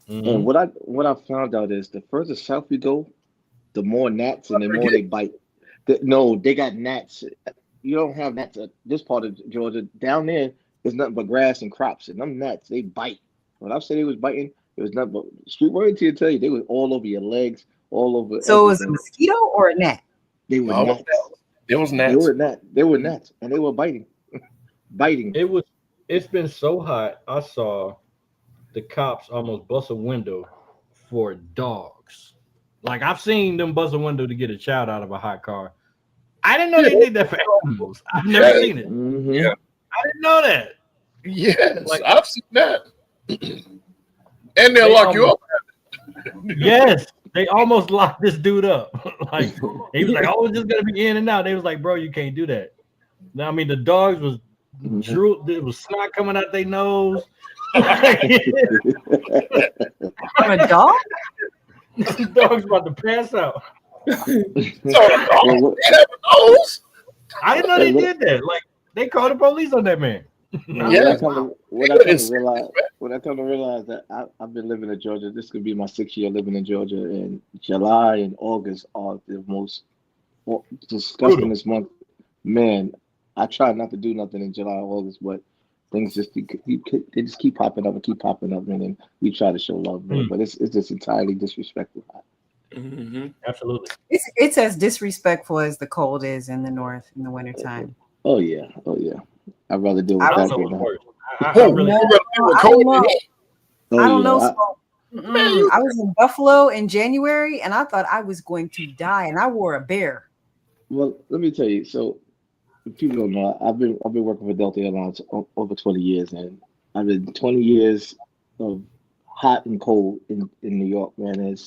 Mm-hmm. And what I found out is the further south you go, the more gnats and the more they bite. No, they got gnats. You don't have gnats at this part of Georgia. Down there, there's nothing but grass and crops, and them gnats, they bite. When I said they was biting, it was nothing but street royalty to tell you they was all over your legs, all over. So everything. It was a mosquito or a gnat? They were gnats. It was gnats. They were gnats, and they were biting. It's been so hot. I saw the cops almost bust a window for dogs. Like I've seen them bust a window to get a child out of a hot car. I didn't know they did that for animals. I've never seen it. Mm-hmm. Yeah. I didn't know that. Yes, I've seen that. And they'll lock you up. Yes. They almost locked this dude up. Like he was like, "Oh, it's just gonna be in and out." They was like, "Bro, you can't do that." Now, I mean, the dogs was drool. There was snot coming out their nose. From a dog? The dog's about to pass out. I didn't know they did that. Like they called the police on that man. When I come to realize that I've been living in Georgia, this could be my 6th year living in Georgia, and July and August are the most disgustingest month. Man, I try not to do nothing in July or August, but things just keep popping up, and then we try to show love, man. But it's just entirely disrespectful. Mm-hmm. Absolutely, it's as disrespectful as the cold is in the north in the wintertime. Oh yeah. I'd rather do it I that don't way. I don't know. I was in Buffalo in January, and I thought I was going to die, and I wore a bear. Well, let me tell you. So, if people don't know, I've been working for Delta Airlines over 20 years, and I've been 20 years of hot and cold in New York. Man,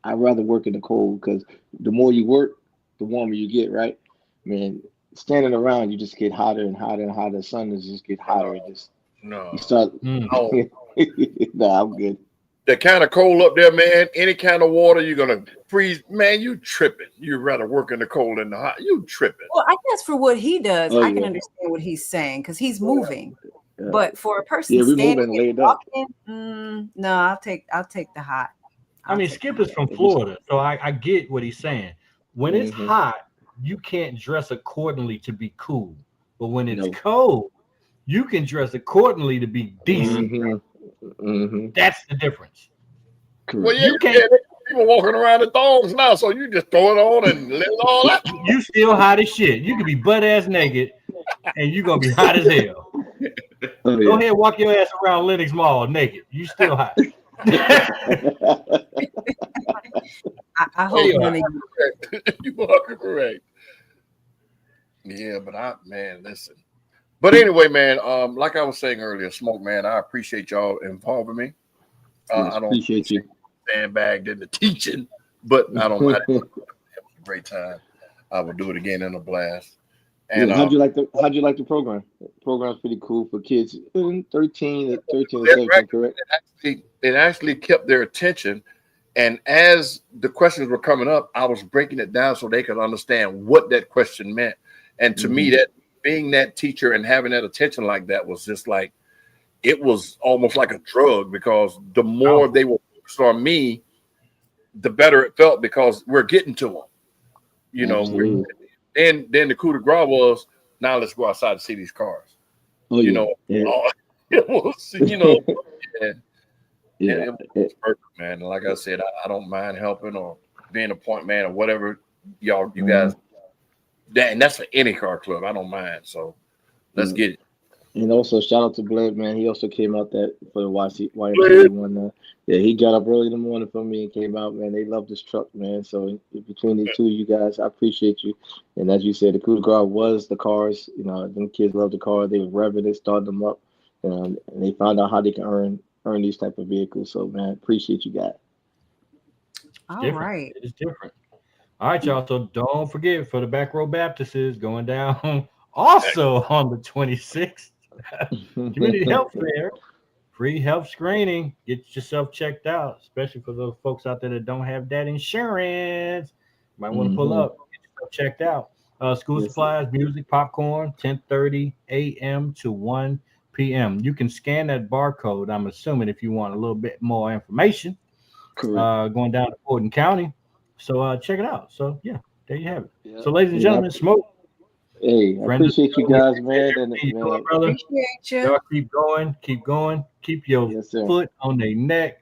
I'd rather work in the cold because the more you work, the warmer you get. Right, man. Standing around, you just get hotter and hotter and hotter. The sun is just get hotter. You start. No, I'm good. That kind of cold up there, man. Any kind of water, you're gonna freeze, man. You tripping. You'd rather work in the cold than the hot. You tripping. Well, I guess for what he does, I can understand what he's saying because he's moving. Yeah. But for a person standing and walking, no, I'll take the hot. I mean, Skip is from Florida, so I get what he's saying. When it's hot, you can't dress accordingly to be cool. But when it's cold, you can dress accordingly to be decent. That's the difference. Well, you can't. People walking around in thongs now, so you just throw it on and let it all out. You still hot as shit. You can be butt ass naked, and you're gonna be hot as hell. Go ahead, walk your ass around Lenox Mall naked. You still hot. I hope none of you are correct. Yeah, but listen. But anyway, man, like I was saying earlier, Smoke, man, I appreciate y'all involving me. I don't appreciate you. Sandbagged in the teaching, but I don't mind. It was a great time. I will do it again in a blast. And how'd you like the program? The program's pretty cool for kids 13 to 17, correct? It actually kept their attention, And as the questions were coming up, I was breaking it down so they could understand what that question meant. And to me, that being that teacher and having that attention like that was just like, it was almost like a drug, because the more they were focused on me, the better it felt, because we're getting to them. You know, then the coup de grace was, now let's go outside to see these cars. You know, it was, you know, it was perfect, man. And like I said, I don't mind helping or being a point man or whatever you guys. And that's for any car club. I don't mind. So let's get it. And also shout out to Bled, man. He also came out that for the YMCA one. Yeah, he got up early in the morning for me and came out, man. They love this truck, man. So between the two of you guys, I appreciate you. And as you said, the coup de grace was the cars. You know, them kids love the car. They were revving it, starting them up, and they found out how they can earn these type of vehicles. So, man, appreciate you guys. All right, it's different. All right, y'all. So don't forget, for the Back Row Baptists is going down also on the 26th. Community health fair, free health screening. Get yourself checked out, especially for those folks out there that don't have that insurance. Might want to pull up, get yourself checked out. School supplies, music, popcorn, 10:30 a.m. to 1 p.m. You can scan that barcode, I'm assuming, if you want a little bit more information. Going down to Fulton County. So check it out. So yeah, there you have it. Yeah. So ladies and gentlemen, Smoke. Hey, I appreciate you guys, man. And man, brother. Appreciate you. Y'all keep going. Keep your foot on their neck.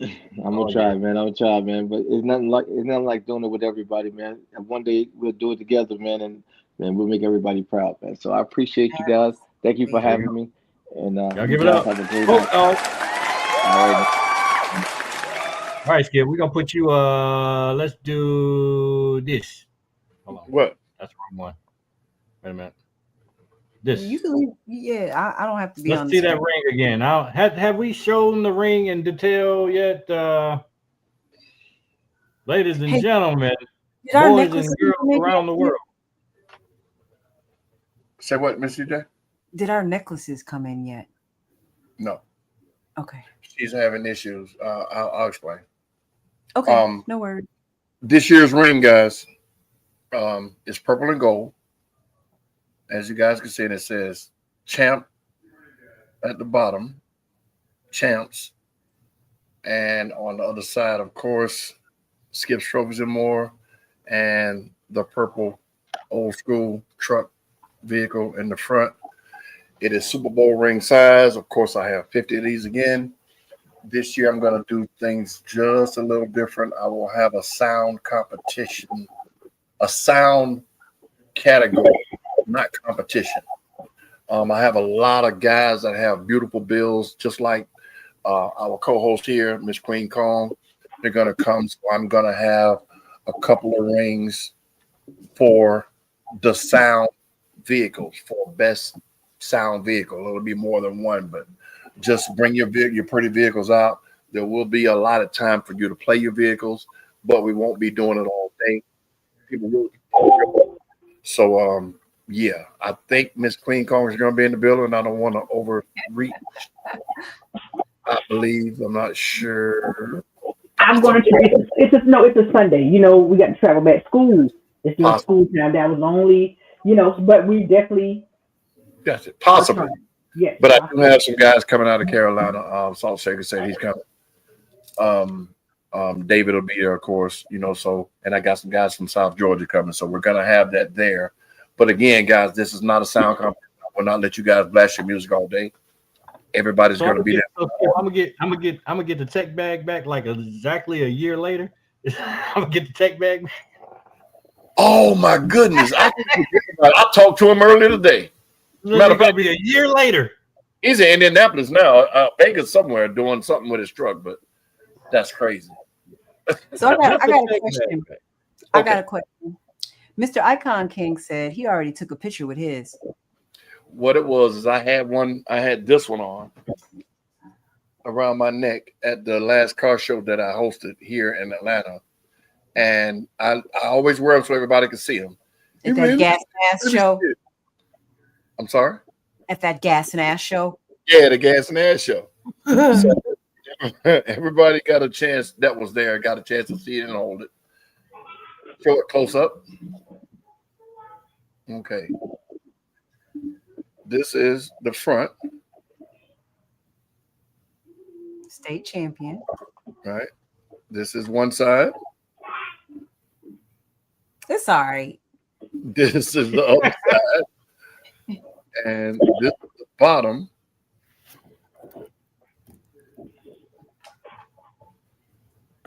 I'm gonna try, man. I'm gonna try, man. But it's nothing like doing it with everybody, man. And one day we'll do it together, man, and we'll make everybody proud, man. So I appreciate you guys. Thank you for having me. And y'all give it up. Have a great night. All right, Skip. We're gonna put you. Let's do this. Hold on. What? That's the wrong one. Wait a minute. This. You can leave, yeah. I don't have to be. Let's see that ring again. Now, have we shown the ring in detail yet, ladies and gentlemen, boys and girls around the world? Say what, Mr. J? Did our necklaces come in yet? No. Okay. She's having issues. I'll explain. Okay. No worries. This year's ring, guys, is purple and gold. As you guys can see, it says champ at the bottom, champs. And on the other side, of course, Skip's Trophies and More, and the purple old school truck vehicle in the front. It is Super Bowl ring size. Of course, I have 50 of these again. This year, I'm going to do things just a little different. I will have a sound competition, a sound category, not competition. I have a lot of guys that have beautiful bills, just like our co-host here, Miss Queen Kong. They're going to come, so I'm going to have a couple of rings for the sound vehicles, for best sound vehicle. It'll be more than one, but just bring your pretty vehicles out. There will be a lot of time for you to play your vehicles, but we won't be doing it all day. People will. So, yeah, I think Miss Queen Kong is going to be in the building. I don't want to overreach. I believe. I'm not sure. I'm going to. It's a Sunday. You know, we got to travel back to school. It's doing school time. That was only, but we definitely. That's it. Possibly. Yeah. But I do have some guys coming out of Carolina. Salt Shaker said he's coming. David will be there, of course. So, and I got some guys from South Georgia coming. So we're gonna have that there. But again, guys, this is not a sound competition. I will not let you guys blast your music all day. Everybody's gonna be there. I'm gonna get the tech bag back like exactly a year later. I'm gonna get the tech bag back. Oh my goodness! I talked to him earlier today. Matter of fact, be a year later. He's in Indianapolis now, Vegas somewhere, doing something with his truck. But that's crazy. So I got a question. I got a question. Mr. Icon King said he already took a picture with his. What it was is I had this one on around my neck at the last car show that I hosted here in Atlanta. And I always wear them so everybody can see them. At that Gas and Ass show? I'm sorry? At that Gas and Ass show? Yeah, the Gas and Ass show. So, Everybody got a chance that was there, got a chance to see it and hold it. Show it close up. Okay. This is the front. State champion. Right. This is one side. It's all right. This is the other side. And this is the bottom.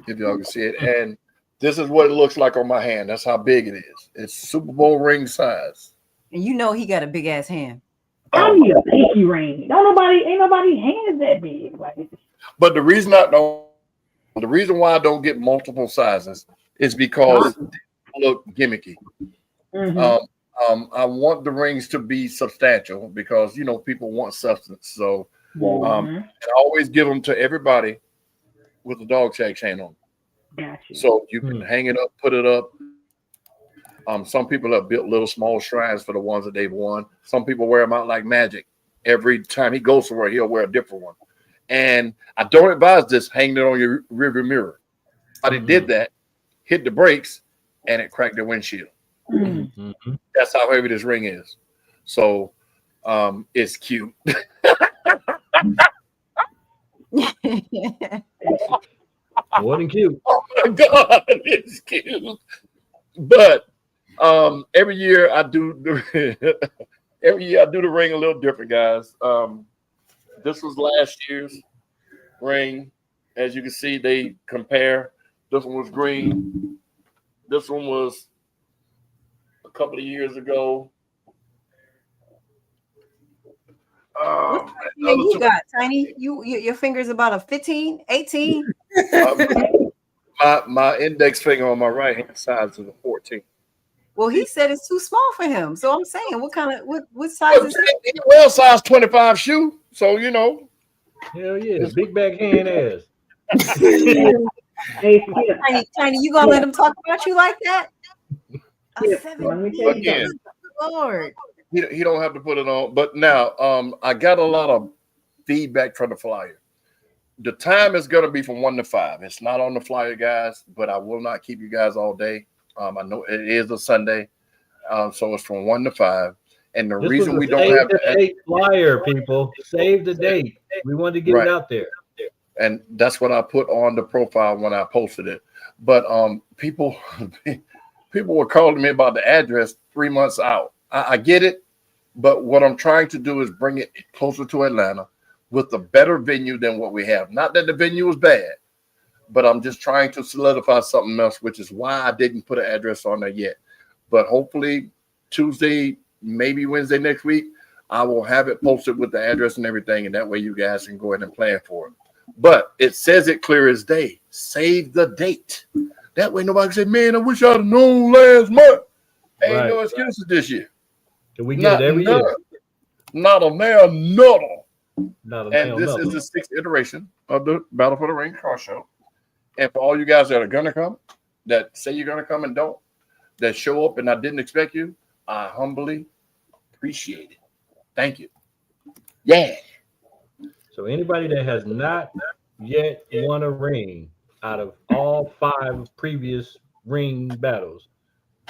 If y'all can see it. And this is what it looks like on my hand. That's how big it is. It's Super Bowl ring size. And you know he got a big ass hand. I need a pinky ring. Ain't nobody hands that big. Like, but the reason why I don't get multiple sizes is because they look gimmicky. mm-hmm. I want the rings to be substantial because people want substance. So I always give them to everybody with a dog tag chain on. Gotcha. So you can hang it up, put it up. Some people have built little small shrines for the ones that they've won. Some people wear them out like magic. Every time he goes somewhere, he'll wear a different one. And I don't advise this hanging it on your rearview mirror. But it did that, hit the brakes, and it cracked the windshield. That's how heavy this ring is. So it's cute. More than cute. Oh my God, it's cute. But every year I do the ring a little different, guys. This was last year's ring. As you can see, they compare. This one was green. This one was a couple of years ago. You got Tiny. Your fingers about a 15, 18. My index finger on my right hand side is a 14. Well, he said it's too small for him. So I'm saying, what size is it? Well, size 25 shoe. So Hell yeah, big back hand ass. Tiny, you gonna let him talk about you like that? Again, Lord. he don't have to put it on. But now, I got a lot of feedback from the flyer. The time is going to be from 1 to 5. It's not on the flyer, guys, but I will not keep you guys all day. I know it is a Sunday, so it's from 1 to 5. And the reason we don't have the date flyer, people, save the date. We wanted to get it out there, and that's what I put on the profile when I posted it. But people were calling me about the address 3 months out. I get it, but what I'm trying to do is bring it closer to Atlanta with a better venue than what we have. Not that the venue was bad, but I'm just trying to solidify something else, which is why I didn't put an address on there yet. But hopefully Tuesday, maybe Wednesday next week, I will have it posted with the address and everything, and that way you guys can go ahead and plan for it. But it says it clear as day. Save the date. That way nobody can say, man, I wish I'd have known last month. Ain't no excuses this year. Can we get it every year? Not a nail nuddle. Not a and this is the 6th iteration of the Battle for the Ring car show. And for all you guys that are going to come, that say you're going to come and don't, that show up and I didn't expect you, I humbly appreciate it. Thank you. Yeah. So anybody that has not yet won a ring out of all 5 previous ring battles,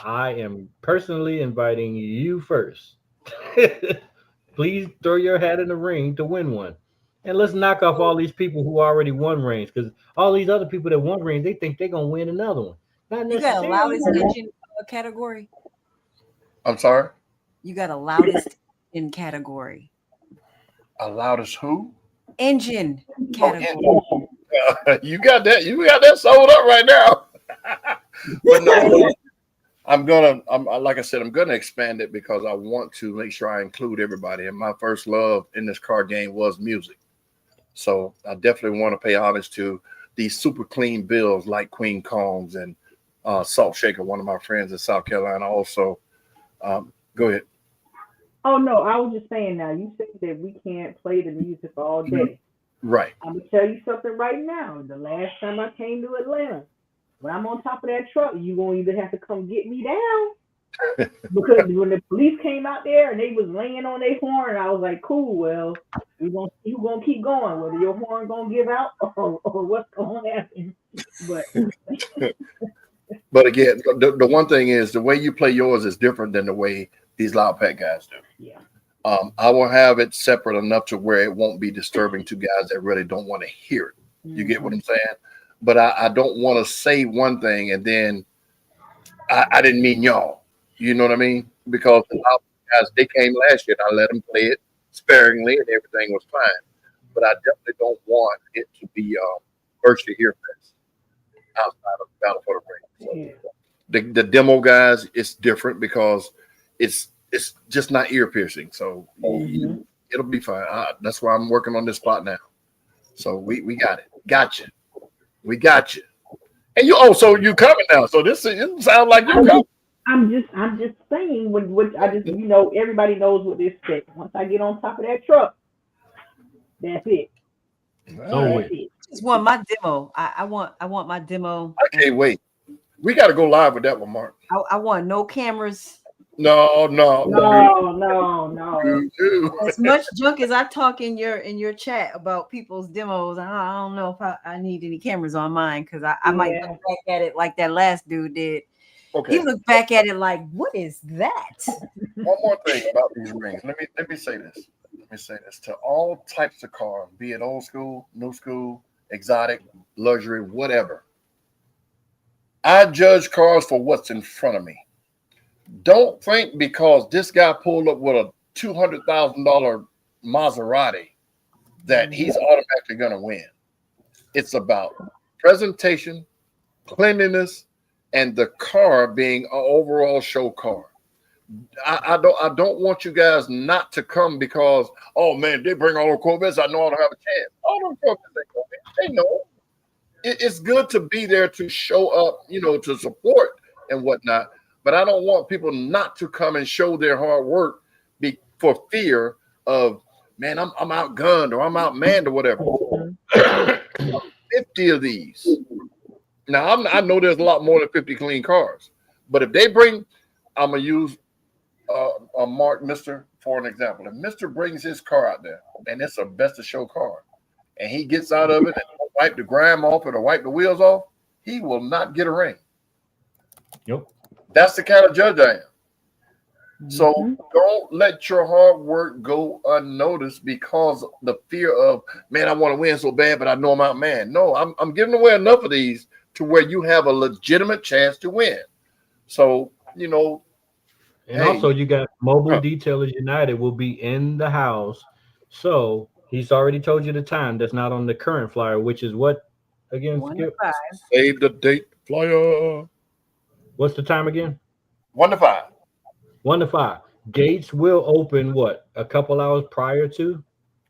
I am personally inviting you first. Please throw your hat in the ring to win one. And let's knock off all these people who already won rings, because all these other people that won rings, they think they're going to win another one. Not you got a loudest engine category? I'm sorry? You got a loudest in category. A loudest who? Engine category. You got that. You got that sold up right now. But no, I'm like I said, I'm gonna expand it because I want to make sure I include everybody. And my first love in this card game was music. So I definitely want to pay homage to these super clean bills like Queen Combs and Salt Shaker, one of my friends in South Carolina. Also, go ahead. Oh no, I was just saying. Now you said that we can't play the music all day. Right. I'm gonna tell you something right now. The last time I came to Atlanta, when I'm on top of that truck, you gonna either have to come get me down, Because when the police came out there and they was laying on their horn, I was like, cool, well, we gonna see who gonna keep going, whether your horn gonna give out or what's gonna happen. But But again, the one thing is the way you play yours is different than the way these Loud Pack guys do. Yeah. I will have it separate enough to where it won't be disturbing to guys that really don't want to hear it. You get what I'm saying? But I don't want to say one thing and then I didn't mean y'all. You know what I mean? Because the Loud Pack guys, they came last year and I let them play it sparingly and everything was fine. But I definitely don't want it to be virtually earfest outside of Battle for the Ring. So the demo guys, it's different because it's just not ear piercing. So it'll be fine. That's why I'm working on this spot now. So we got it. Gotcha. We got you. And so you coming now. So it sounds like you coming. I'm just saying what I just everybody knows what this is. Once I get on top of that truck, that's it. That's it. Just want my demo. I want my demo. I can't wait. We got to go live with that one, Mark. I want no cameras. No. As much junk as I talk in your chat about people's demos, I don't know if I need any cameras on mine because I might look back at it like that last dude did. Okay. He looked back at it like, what is that? One more thing about these rings. Let me say this. Let me say this to all types of cars, be it old school, new school, exotic, luxury, whatever. I judge cars for what's in front of me. Don't think because this guy pulled up with a $200,000 Maserati that he's automatically going to win. It's about presentation, cleanliness, and the car being an overall show car. I don't want you guys not to come because, oh man, they bring all the Corvettes. I know I don't have a chance. All those Corvettes, they know. It's good to be there to show up, to support and whatnot. But I don't want people not to come and show their hard work for fear of, man, I'm outgunned or I'm outmanned or whatever. 50 of these. Now, I know there's a lot more than 50 clean cars. But if they bring, I'm going to use Mark Mr. for an example. If Mr. brings his car out there, and it's a best of show car, and he gets out of it and wipe the grime off it or wipe the wheels off, he will not get a ring. Yep. That's the kind of judge I am. So don't let your hard work go unnoticed because the fear of, man, I want to win so bad, but I know I'm outmanned. No, I'm giving away enough of these to where you have a legitimate chance to win. So, And also you got Mobile Detailers United will be in the house. So he's already told you the time that's not on the current flyer, which is what again? 1 to 5. Save the date flyer. What's the time again? 1 to 5. 1 to 5. Gates will open what? A couple hours prior to?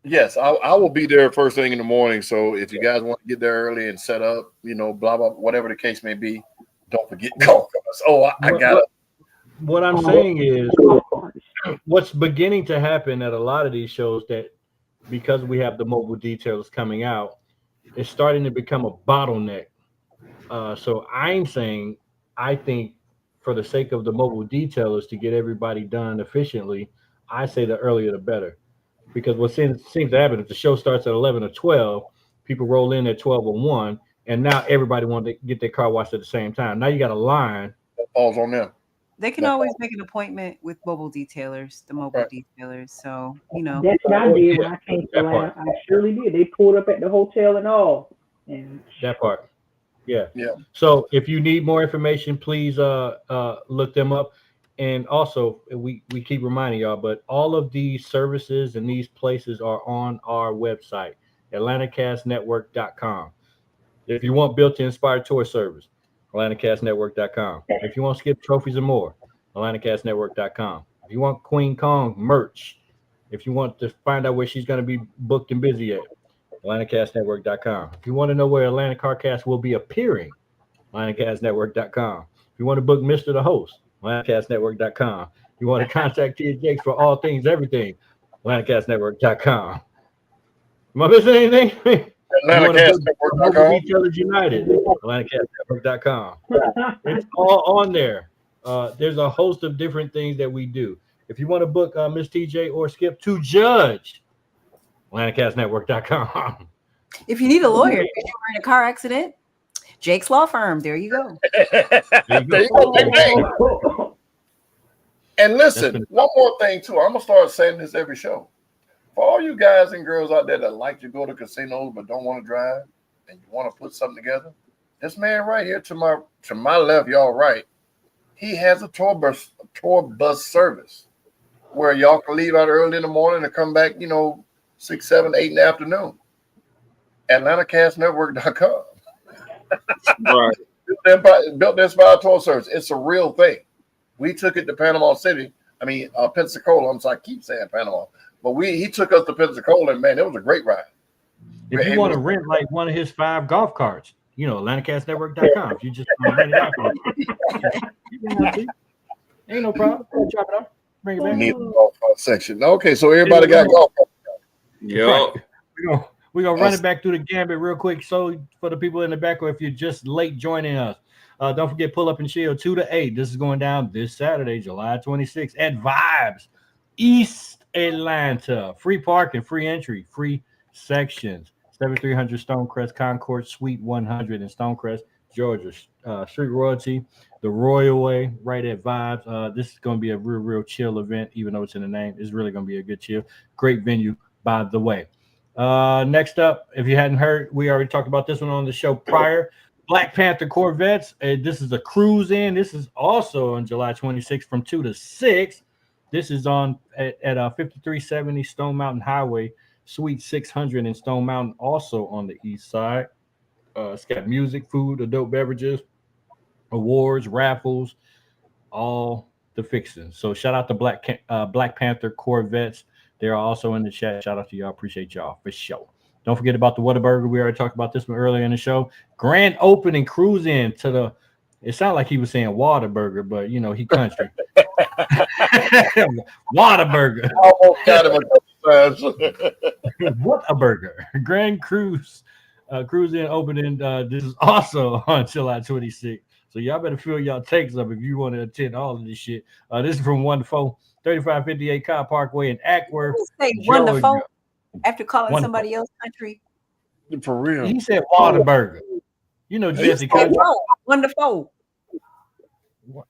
Yes, I will be there first thing in the morning. So if you guys want to get there early and set up, blah, blah, whatever the case may be, don't forget to call us. Oh, I got it. What I'm saying is what's beginning to happen at a lot of these shows that because we have the mobile details coming out, it's starting to become a bottleneck. So I'm saying, I think for the sake of the mobile detailers to get everybody done efficiently, I say the earlier the better. Because what seems to happen, if the show starts at 11 or 12, people roll in at 12 or 1, and now everybody wants to get their car washed at the same time. Now you got a line. That falls on them. They can always make an appointment with mobile detailers, the mobile detailers. So, That's what I did when I came to Atlanta. I surely did. They pulled up at the hotel and all. And that part. Yeah. So if you need more information, please look them up. And also, we keep reminding y'all, but all of these services and these places are on our website, AtlantaCastNetwork.com. If you want built-in inspired tour service, AtlantaCastNetwork.com. If you want skip trophies and more, AtlantaCastNetwork.com. If you want Queen Kong merch, if you want to find out where she's going to be booked and busy at, AtlantaCastNetwork.com. If you want to know where Atlanta CarCast will be appearing, AtlantaCastNetwork.com. If you want to book Mr. the Host, AtlantaCastNetwork.com. If you want to contact Tia Jakes for all things, everything, AtlantaCastNetwork.com. Am I missing anything? AtlantaCastNetwork.com. Retailers United, AtlantaCastNetwork.com. It's all on there. There's a host of different things that we do. If you want to book Miss TJ or Skip to judge, AtlantaCastNetwork.com. If you need a lawyer, if you're in a car accident, Jake's Law Firm. There you go. There you go. And listen, one more thing too. I'm gonna start saying this every show. For all you guys and girls out there that like to go to casinos but don't want to drive, and you want to put something together, this man right here to my left, y'all right, he has a tour bus service where y'all can leave out early in the morning and come back, 6, 7, 8 in the afternoon. AtlantaCastNetwork.com. Right. Built this by a tour service. It's a real thing. We took it to Panama City. I mean, Pensacola. I'm sorry, I keep saying Panama. But he took us to Pensacola, and man, it was a great ride. If you want to rent like one of his 5 golf carts, AtlantaCastNetwork.com. If you just want to rent it out for ain't no problem. Drop it off. Bring it back. Need a golf cart section. Okay, so everybody got golf carts. Yeah. We're gonna run it back through the gambit real quick. So for the people in the back, or if you're just late joining us, don't forget Pull Up and Chill 2 to 8. This is going down this Saturday, July 26th at Vibes, East Atlanta. Free parking, free entry, free sections. 7300 Stonecrest Concourse, Suite 100 in Stonecrest, Georgia. Street Royalty, the Royal Way, right at Vibes. This is going to be a real chill event, even though it's in the name. It's really going to be a good chill. Great venue, by the way. Next up, if you hadn't heard, we already talked about this one on the show prior. Black Panther Corvettes. This is a cruise in. This is also on July 26th from 2 to 6. This is on at 5370 Stone Mountain Highway, Suite 600 in Stone Mountain, also on the east side. It's got music, food, adult beverages, awards, raffles, all the fixings. So shout out to Black Panther Corvettes. They're also in the chat. Shout out to y'all. Appreciate y'all for sure. Don't forget about the Whataburger. We already talked about this one earlier in the show. Grand opening cruise in to the. It sounded like he was saying Whataburger, but he country. Whataburger. Almost got him a couple times. Whataburger. Grand cruise in opening. This is also on July 26th. So y'all better fill y'all takes up if you want to attend all of this shit. This is from 1 to 4, 3558 Cobb Parkway in Ackworth. Say 1 to 4 after calling somebody else country. For real. He said Whataburger. Jesse Country. 1 to 4.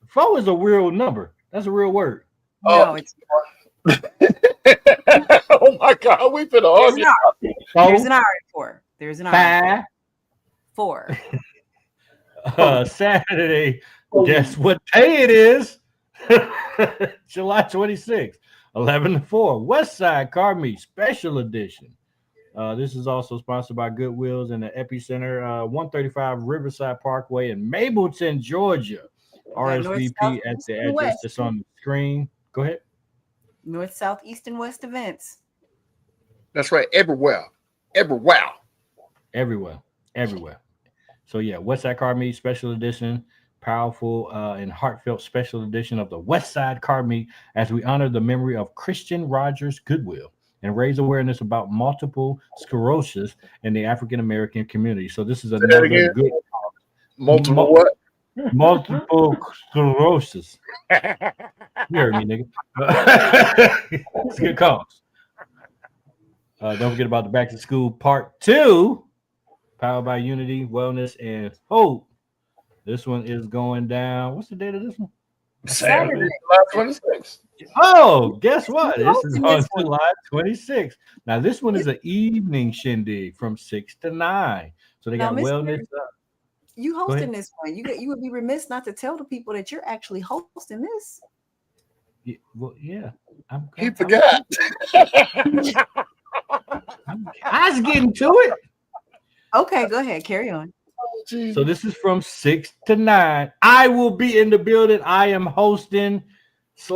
4 is a real number. That's a real word. No, it's oh my God, we've been arguing. There's an R in 4. There's an R. 5. 4. Saturday. Guess what day it is? July 26th, 11 to 4. West Side Car Meet Special Edition. This is also sponsored by Goodwills and the Epicenter, 135 Riverside Parkway in Mableton, Georgia. RSVP at the address that's on the screen. Go ahead. North, South, East, and West events. That's right. Everywhere. So yeah, West Side Car Meet Special Edition. Powerful and heartfelt special edition of the West Side Car Meet as we honor the memory of Christian Rogers Goodwill and raise awareness about multiple sclerosis in the African American community. So this is another good multiple what? Multiple sclerosis. You heard me, nigga. It's a good cause. Don't forget about the Back to School Part 2, powered by Unity, Wellness, and Hope. This one is going down. What's the date of this one? Saturday, July 26th. Oh, guess what? This is on July 26th. Now, this one is an evening shindig from 6 to 9. So they got wellness. You hosting this one. You would be remiss not to tell the people that you're actually hosting this. Yeah, well, yeah. He forgot. I was getting to it. Okay, go ahead. Carry on. So this is from 6 to 9. I will be in the building. I am hosting /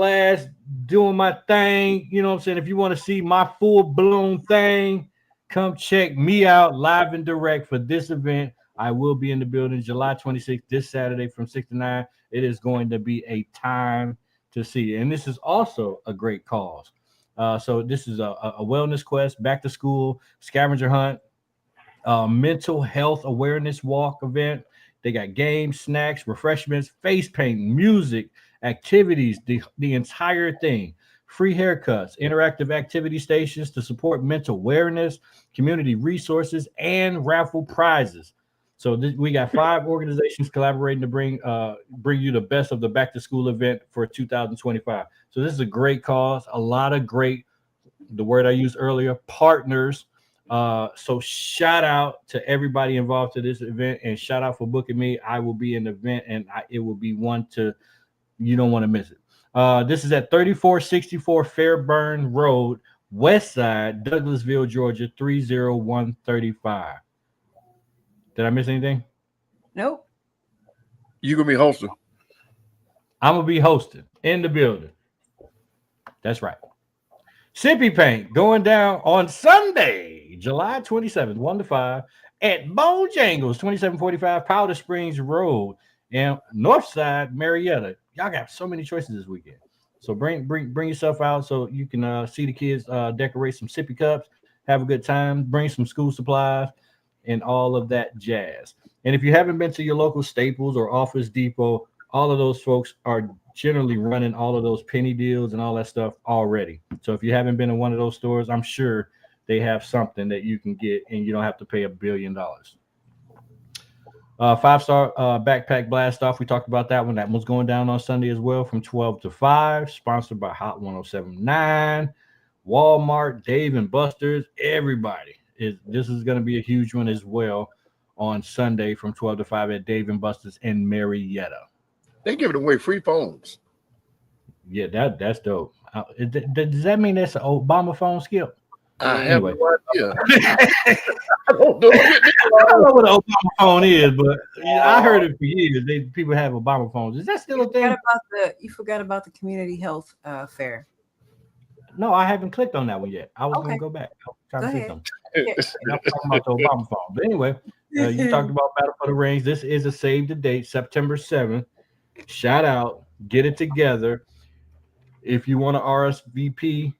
doing my thing. You know what I'm saying? If you want to see my full-blown thing, come check me out live and direct for this event. I will be in the building July 26th, this Saturday from 6 to 9. It is going to be a time to see. And this is also a great cause. So this is a wellness quest, back to school, scavenger hunt, mental health awareness walk event. They got games, snacks, refreshments, face paint, music, activities, the entire thing. Free haircuts, interactive activity stations to support mental awareness, community resources, and raffle prizes. So we got 5 organizations collaborating to bring you the best of the back to school event for 2025. So this is a great cause. A lot of great, the word I used earlier, partners. So shout out to everybody involved to this event, and shout out for booking me. I will be in the event, and it will be one you don't want to miss it. This is at 3464 Fairburn Road, West Side, Douglasville, Georgia, 30135. Did I miss anything? Nope. You gonna be hosting? I'm gonna be hosting in the building. That's right. Sippy Paint going down on Sunday, July 27th, 1 to 5 at Bojangles, 2745 Powder Springs Road, and Northside, Marietta. Y'all got so many choices this weekend. So bring yourself out so you can see the kids decorate some sippy cups, have a good time, bring some school supplies, and all of that jazz. And if you haven't been to your local Staples or Office Depot, all of those folks are generally running all of those penny deals and all that stuff already. So if you haven't been in one of those stores, I'm sure they have something that you can get and you don't have to pay $1 billion. 5-star backpack blast off. We talked about that one. That one's going down on Sunday as well from 12 to 5, sponsored by Hot 1079, Walmart, Dave & Buster's, everybody. This is going to be a huge one as well on Sunday from 12 to 5 at Dave & Buster's in Marietta. They giving away free phones. Yeah, that's dope. Does that mean that's an Obama phone, Skip? I have no idea. I don't know what an Obama phone is, but I heard it for years. People have Obama phones. Is that still a thing? You forgot about the community health fair. No, I haven't clicked on that one yet. I was going to go back. I'm talking about the Obama phone. But anyway, you talked about Battle for the Rings. This is a save the date, September 7th. Shout out, get it together. If you want to RSVP,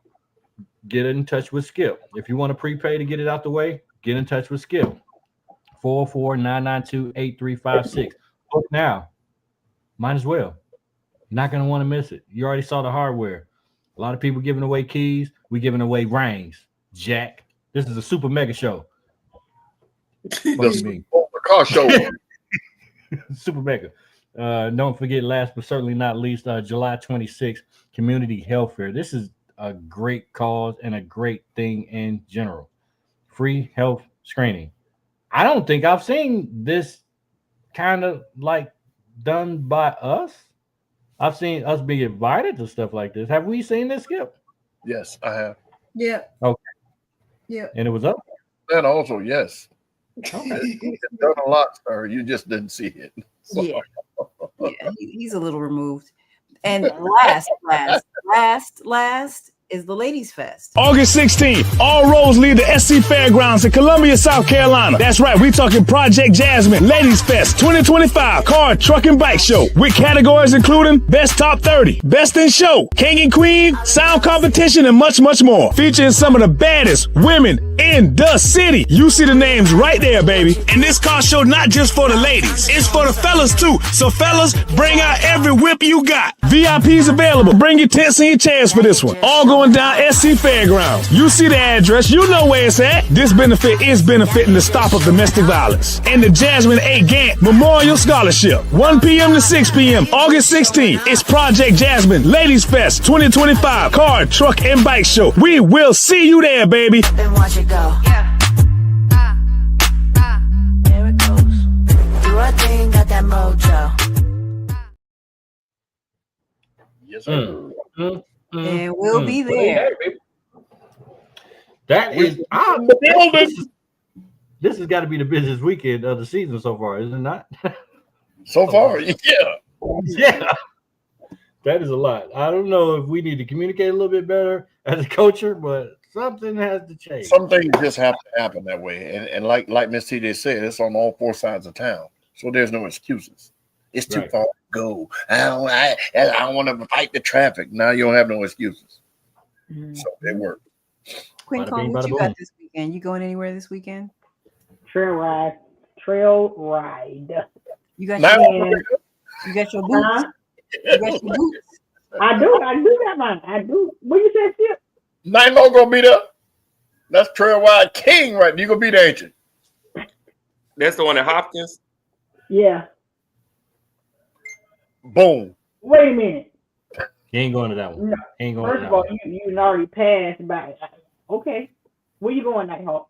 get in touch with Skip. If you want to prepay to get it out the way, get in touch with Skip. 404-992-8356. Book now. Might as well. Not going to want to miss it. You already saw the hardware. A lot of people giving away keys. We giving away rings. Jack. This is a super mega show. What do you mean? Car show. Super mega. Don't forget, last but certainly not least, July 26th, Community Health Fair. This is a great cause and a great thing in general. Free health screening. I don't think I've seen this kind of like done by us. I've seen us being invited to stuff like this. Have we seen this, Skip? Yes, I have. Yeah. Okay. Yeah. And it was up? That also, yes. Okay. It's done a lot, sir. You just didn't see it. So. Yeah. Yeah, he's a little removed. And last is the Ladies Fest. August 16th, all roads lead to SC Fairgrounds in Columbia, South Carolina. That's right, we talking Project Jasmine Ladies Fest 2025 car, truck, and bike show with categories including Best Top 30, Best in Show, King and Queen, Sound Competition, and much, much more. Featuring some of the baddest women in the city. You see the names right there, baby. And this car show not just for the ladies, it's for the fellas too. So fellas, bring out every whip you got. VIPs available. Bring your tents and your chairs for this one. All going down SC Fairgrounds. You see the address, you know where it's at. This benefit is benefiting the stop of domestic violence and the Jasmine A. Gant Memorial Scholarship. 1 p.m. to 6 p.m. August 16th. It's Project Jasmine Ladies Fest 2025 car, truck, and bike show. We will see you there, baby. Then watch it go. Yeah. There it goes. Do a thing, got that mojo. Yes, sir. And we'll be there. That is this has got to be the busiest weekend of the season so far, is it not? So far, yeah. Yeah. That is a lot. I don't know if we need to communicate a little bit better as a culture, but something has to change. Some things just have to happen that way. And like Miss TJ said, it's on all 4 sides of town. So there's no excuses. It's too far to go. I don't want to fight the traffic. Now you don't have no excuses. So they work. Queen Kong, what you got this weekend? You going anywhere this weekend? Trail ride. You got your boots? I do got mine. I do. What you said, Skip? Nighthawk gonna be there. That's Trail Wide King, right? You gonna be there, ain't you? That's the one at Hopkins. Yeah. Boom. Wait a minute. You ain't going to that one. No. Ain't going First to of that all, one. you already passed by. Okay. Where you going, Nighthawk?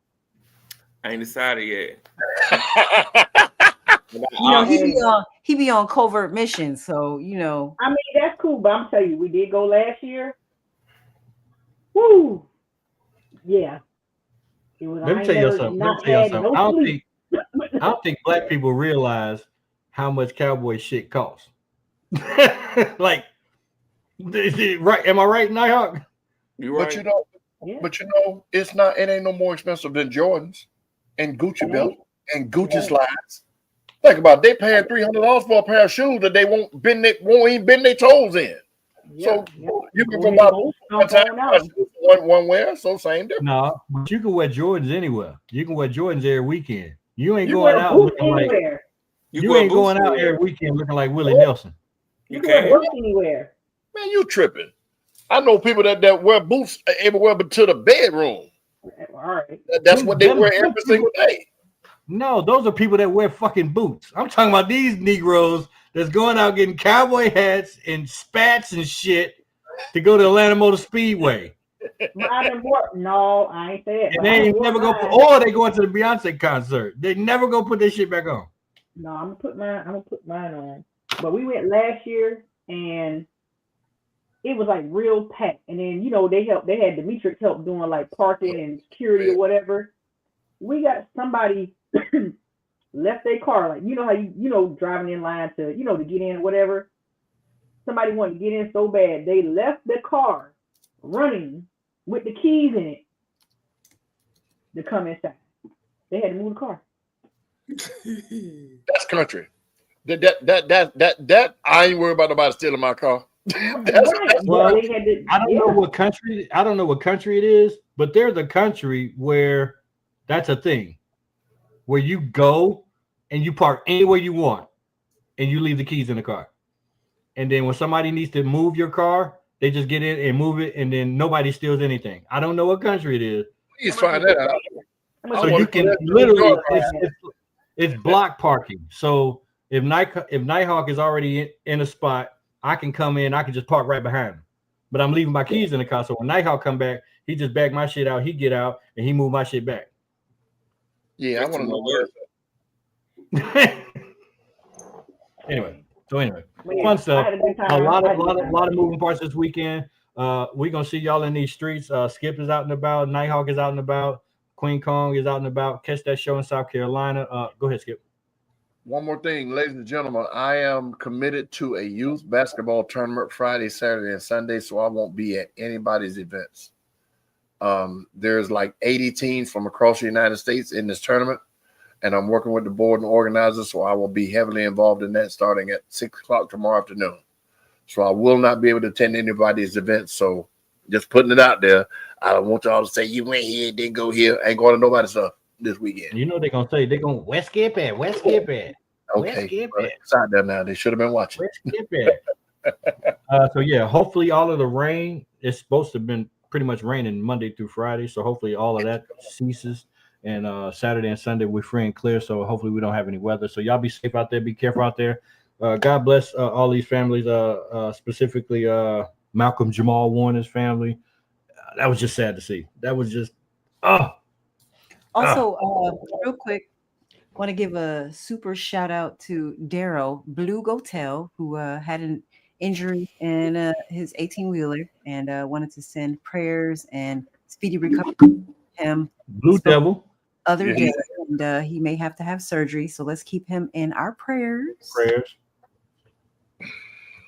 I ain't decided yet. You know, he be on covert missions, so you know. I mean, that's cool, but I'm telling you, we did go last year. Woo! Yeah. It was, Let me tell you something. I don't think black people realize how much cowboy shit costs. Like, right? Am I right, Nighthawk? You right. But you know, it ain't no more expensive than Jordans and Gucci belt and Gucci slides. Think about it, they paying $300 for a pair of shoes that they won't even bend their toes in. So you can go buy one wear, so same difference. No, but you can wear Jordans anywhere. You can wear Jordans every weekend. You ain't going out looking like you ain't going out every weekend looking like Willie Nelson. You can wear boots anywhere. Man, you tripping. I know people that wear boots everywhere but to the bedroom. All right. That's what they wear every single day. No, those are people that wear fucking boots. I'm talking about these Negroes that's going out getting cowboy hats and spats and shit to go to Atlanta Motor Speedway. No, I ain't saying. And they ain't never go, or they going to the Beyonce concert. They never go put their shit back on. No, I'm gonna put mine on. But we went last year and it was like real packed. And then they had Demetrius help doing like parking and security or whatever. We got somebody left their car, like how you driving in line to to get in, whatever. Somebody wanted to get in so bad they left the car running with the keys in it to come inside. They had to move the car. That's country. That I ain't worried about nobody stealing my car. Well, I don't know what country it is, but there's a country where that's a thing, where you go and you park anywhere you want and you leave the keys in the car. And then when somebody needs to move your car, they just get in and move it, and then nobody steals anything. I don't know what country it is. Please find that out. So you can literally, it's block parking. So if Nighthawk is already in a spot, I can come in, I can just park right behind him. But I'm leaving my keys in the car. So when Nighthawk come back, he just back my shit out, he get out, and he move my shit back. Yeah, I want to know where. Anyway, fun stuff. A lot of moving parts this weekend. We're gonna see y'all in these streets. Skip is out and about. Nighthawk is out and about. Queen Kong is out and about. Catch that show in South Carolina. Go ahead, Skip. One more thing, ladies and gentlemen. I am committed to a youth basketball tournament Friday, Saturday, and Sunday, so I won't be at anybody's events. There's like 80 teams from across the United States in this tournament, and I'm working with the board and organizers, so I will be heavily involved in that starting at 6 o'clock tomorrow afternoon. So I will not be able to attend anybody's events. So just putting it out there. I don't want y'all to say you went here, didn't go here. I ain't going to nobody's stuff this weekend. You know they're gonna say where Skip at? Where Skip at? Okay, it's out there now. They should have been watching. Where Skip at? So yeah, hopefully all of the rain is supposed to have been pretty much raining Monday through Friday. So hopefully all of that ceases. And Saturday and Sunday we're free and clear. So hopefully we don't have any weather. So y'all be safe out there. Be careful out there. God bless all these families, specifically Malcolm Jamal Warner's family. That was just sad to see. That was just Also, real quick, want to give a super shout out to Darryl Blue Gotel, who had an injury in his 18-wheeler and wanted to send prayers and speedy recovery to him. Blue Devil. Other day, and he may have to have surgery. So let's keep him in our prayers.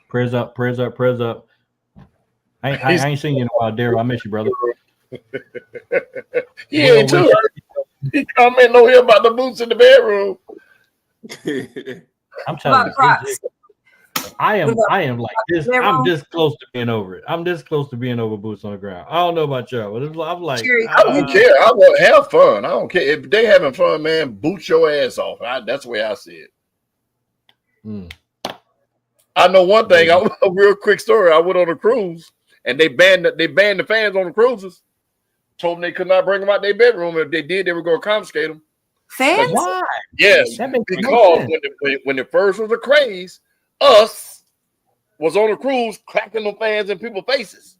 Prayers up. I ain't seen you in a while, Darryl. I miss you, brother. Yeah, too. He commenting over here about the boots in the bedroom. I'm telling you, I am like this. I'm this close to being over it. I'm this close to being over boots on the ground. I don't know about y'all, but I'm like, I don't care. I want to have fun. I don't care if they having fun, man. Boot your ass off. That's the way I see it. I know one thing. A real quick story. I went on a cruise, and they banned the fans on the cruises. Told them they could not bring them out their bedroom. If they did, they were going to confiscate them. Fans? Why? Yes, because when the first was a craze, us was on a cruise cracking the fans in people's faces.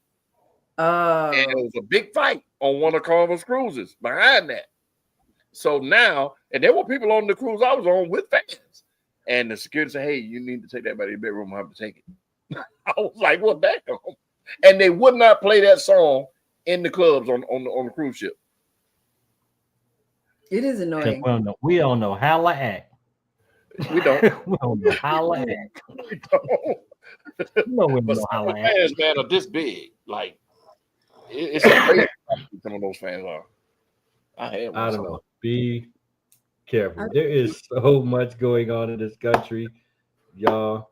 And it was a big fight on one of Carnival's cruises behind that. So now, and there were people on the cruise I was on with fans. And the security said, hey, you need to take that by your bedroom. I have to take it. I was like, what the hell? And they would not play that song in the clubs on the cruise ship. It is annoying. We don't know how to act. We don't. We don't know how to act. We don't. No, we But know how some to of the fans, man, are this big. Like, it's crazy how some of those fans are. I don't know. Be careful. There is so much going on in this country, y'all.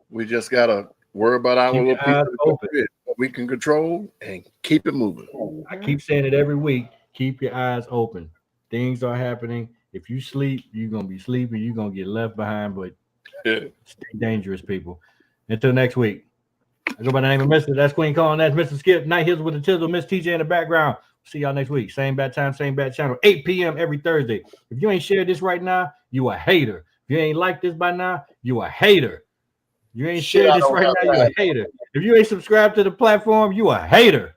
We just gotta worry about our Keep little your eyes people what we can control and keep it moving. I keep saying it every week. Keep your eyes open. Things are happening. If you sleep, you're gonna be sleeping. You're gonna get left behind. But stay dangerous, people. Until next week. I go by the name of Mr. That's Qwueen calling. That's Mr. Skip. Night Hills with the Chisel. Miss TJ in the background. See y'all next week. Same bad time, same bad channel. 8 p.m. every Thursday. If you ain't shared this right now, you a hater. If you ain't like this by now, you a hater. You ain't shared this right now, you a hater. If you ain't subscribed to the platform, you a hater.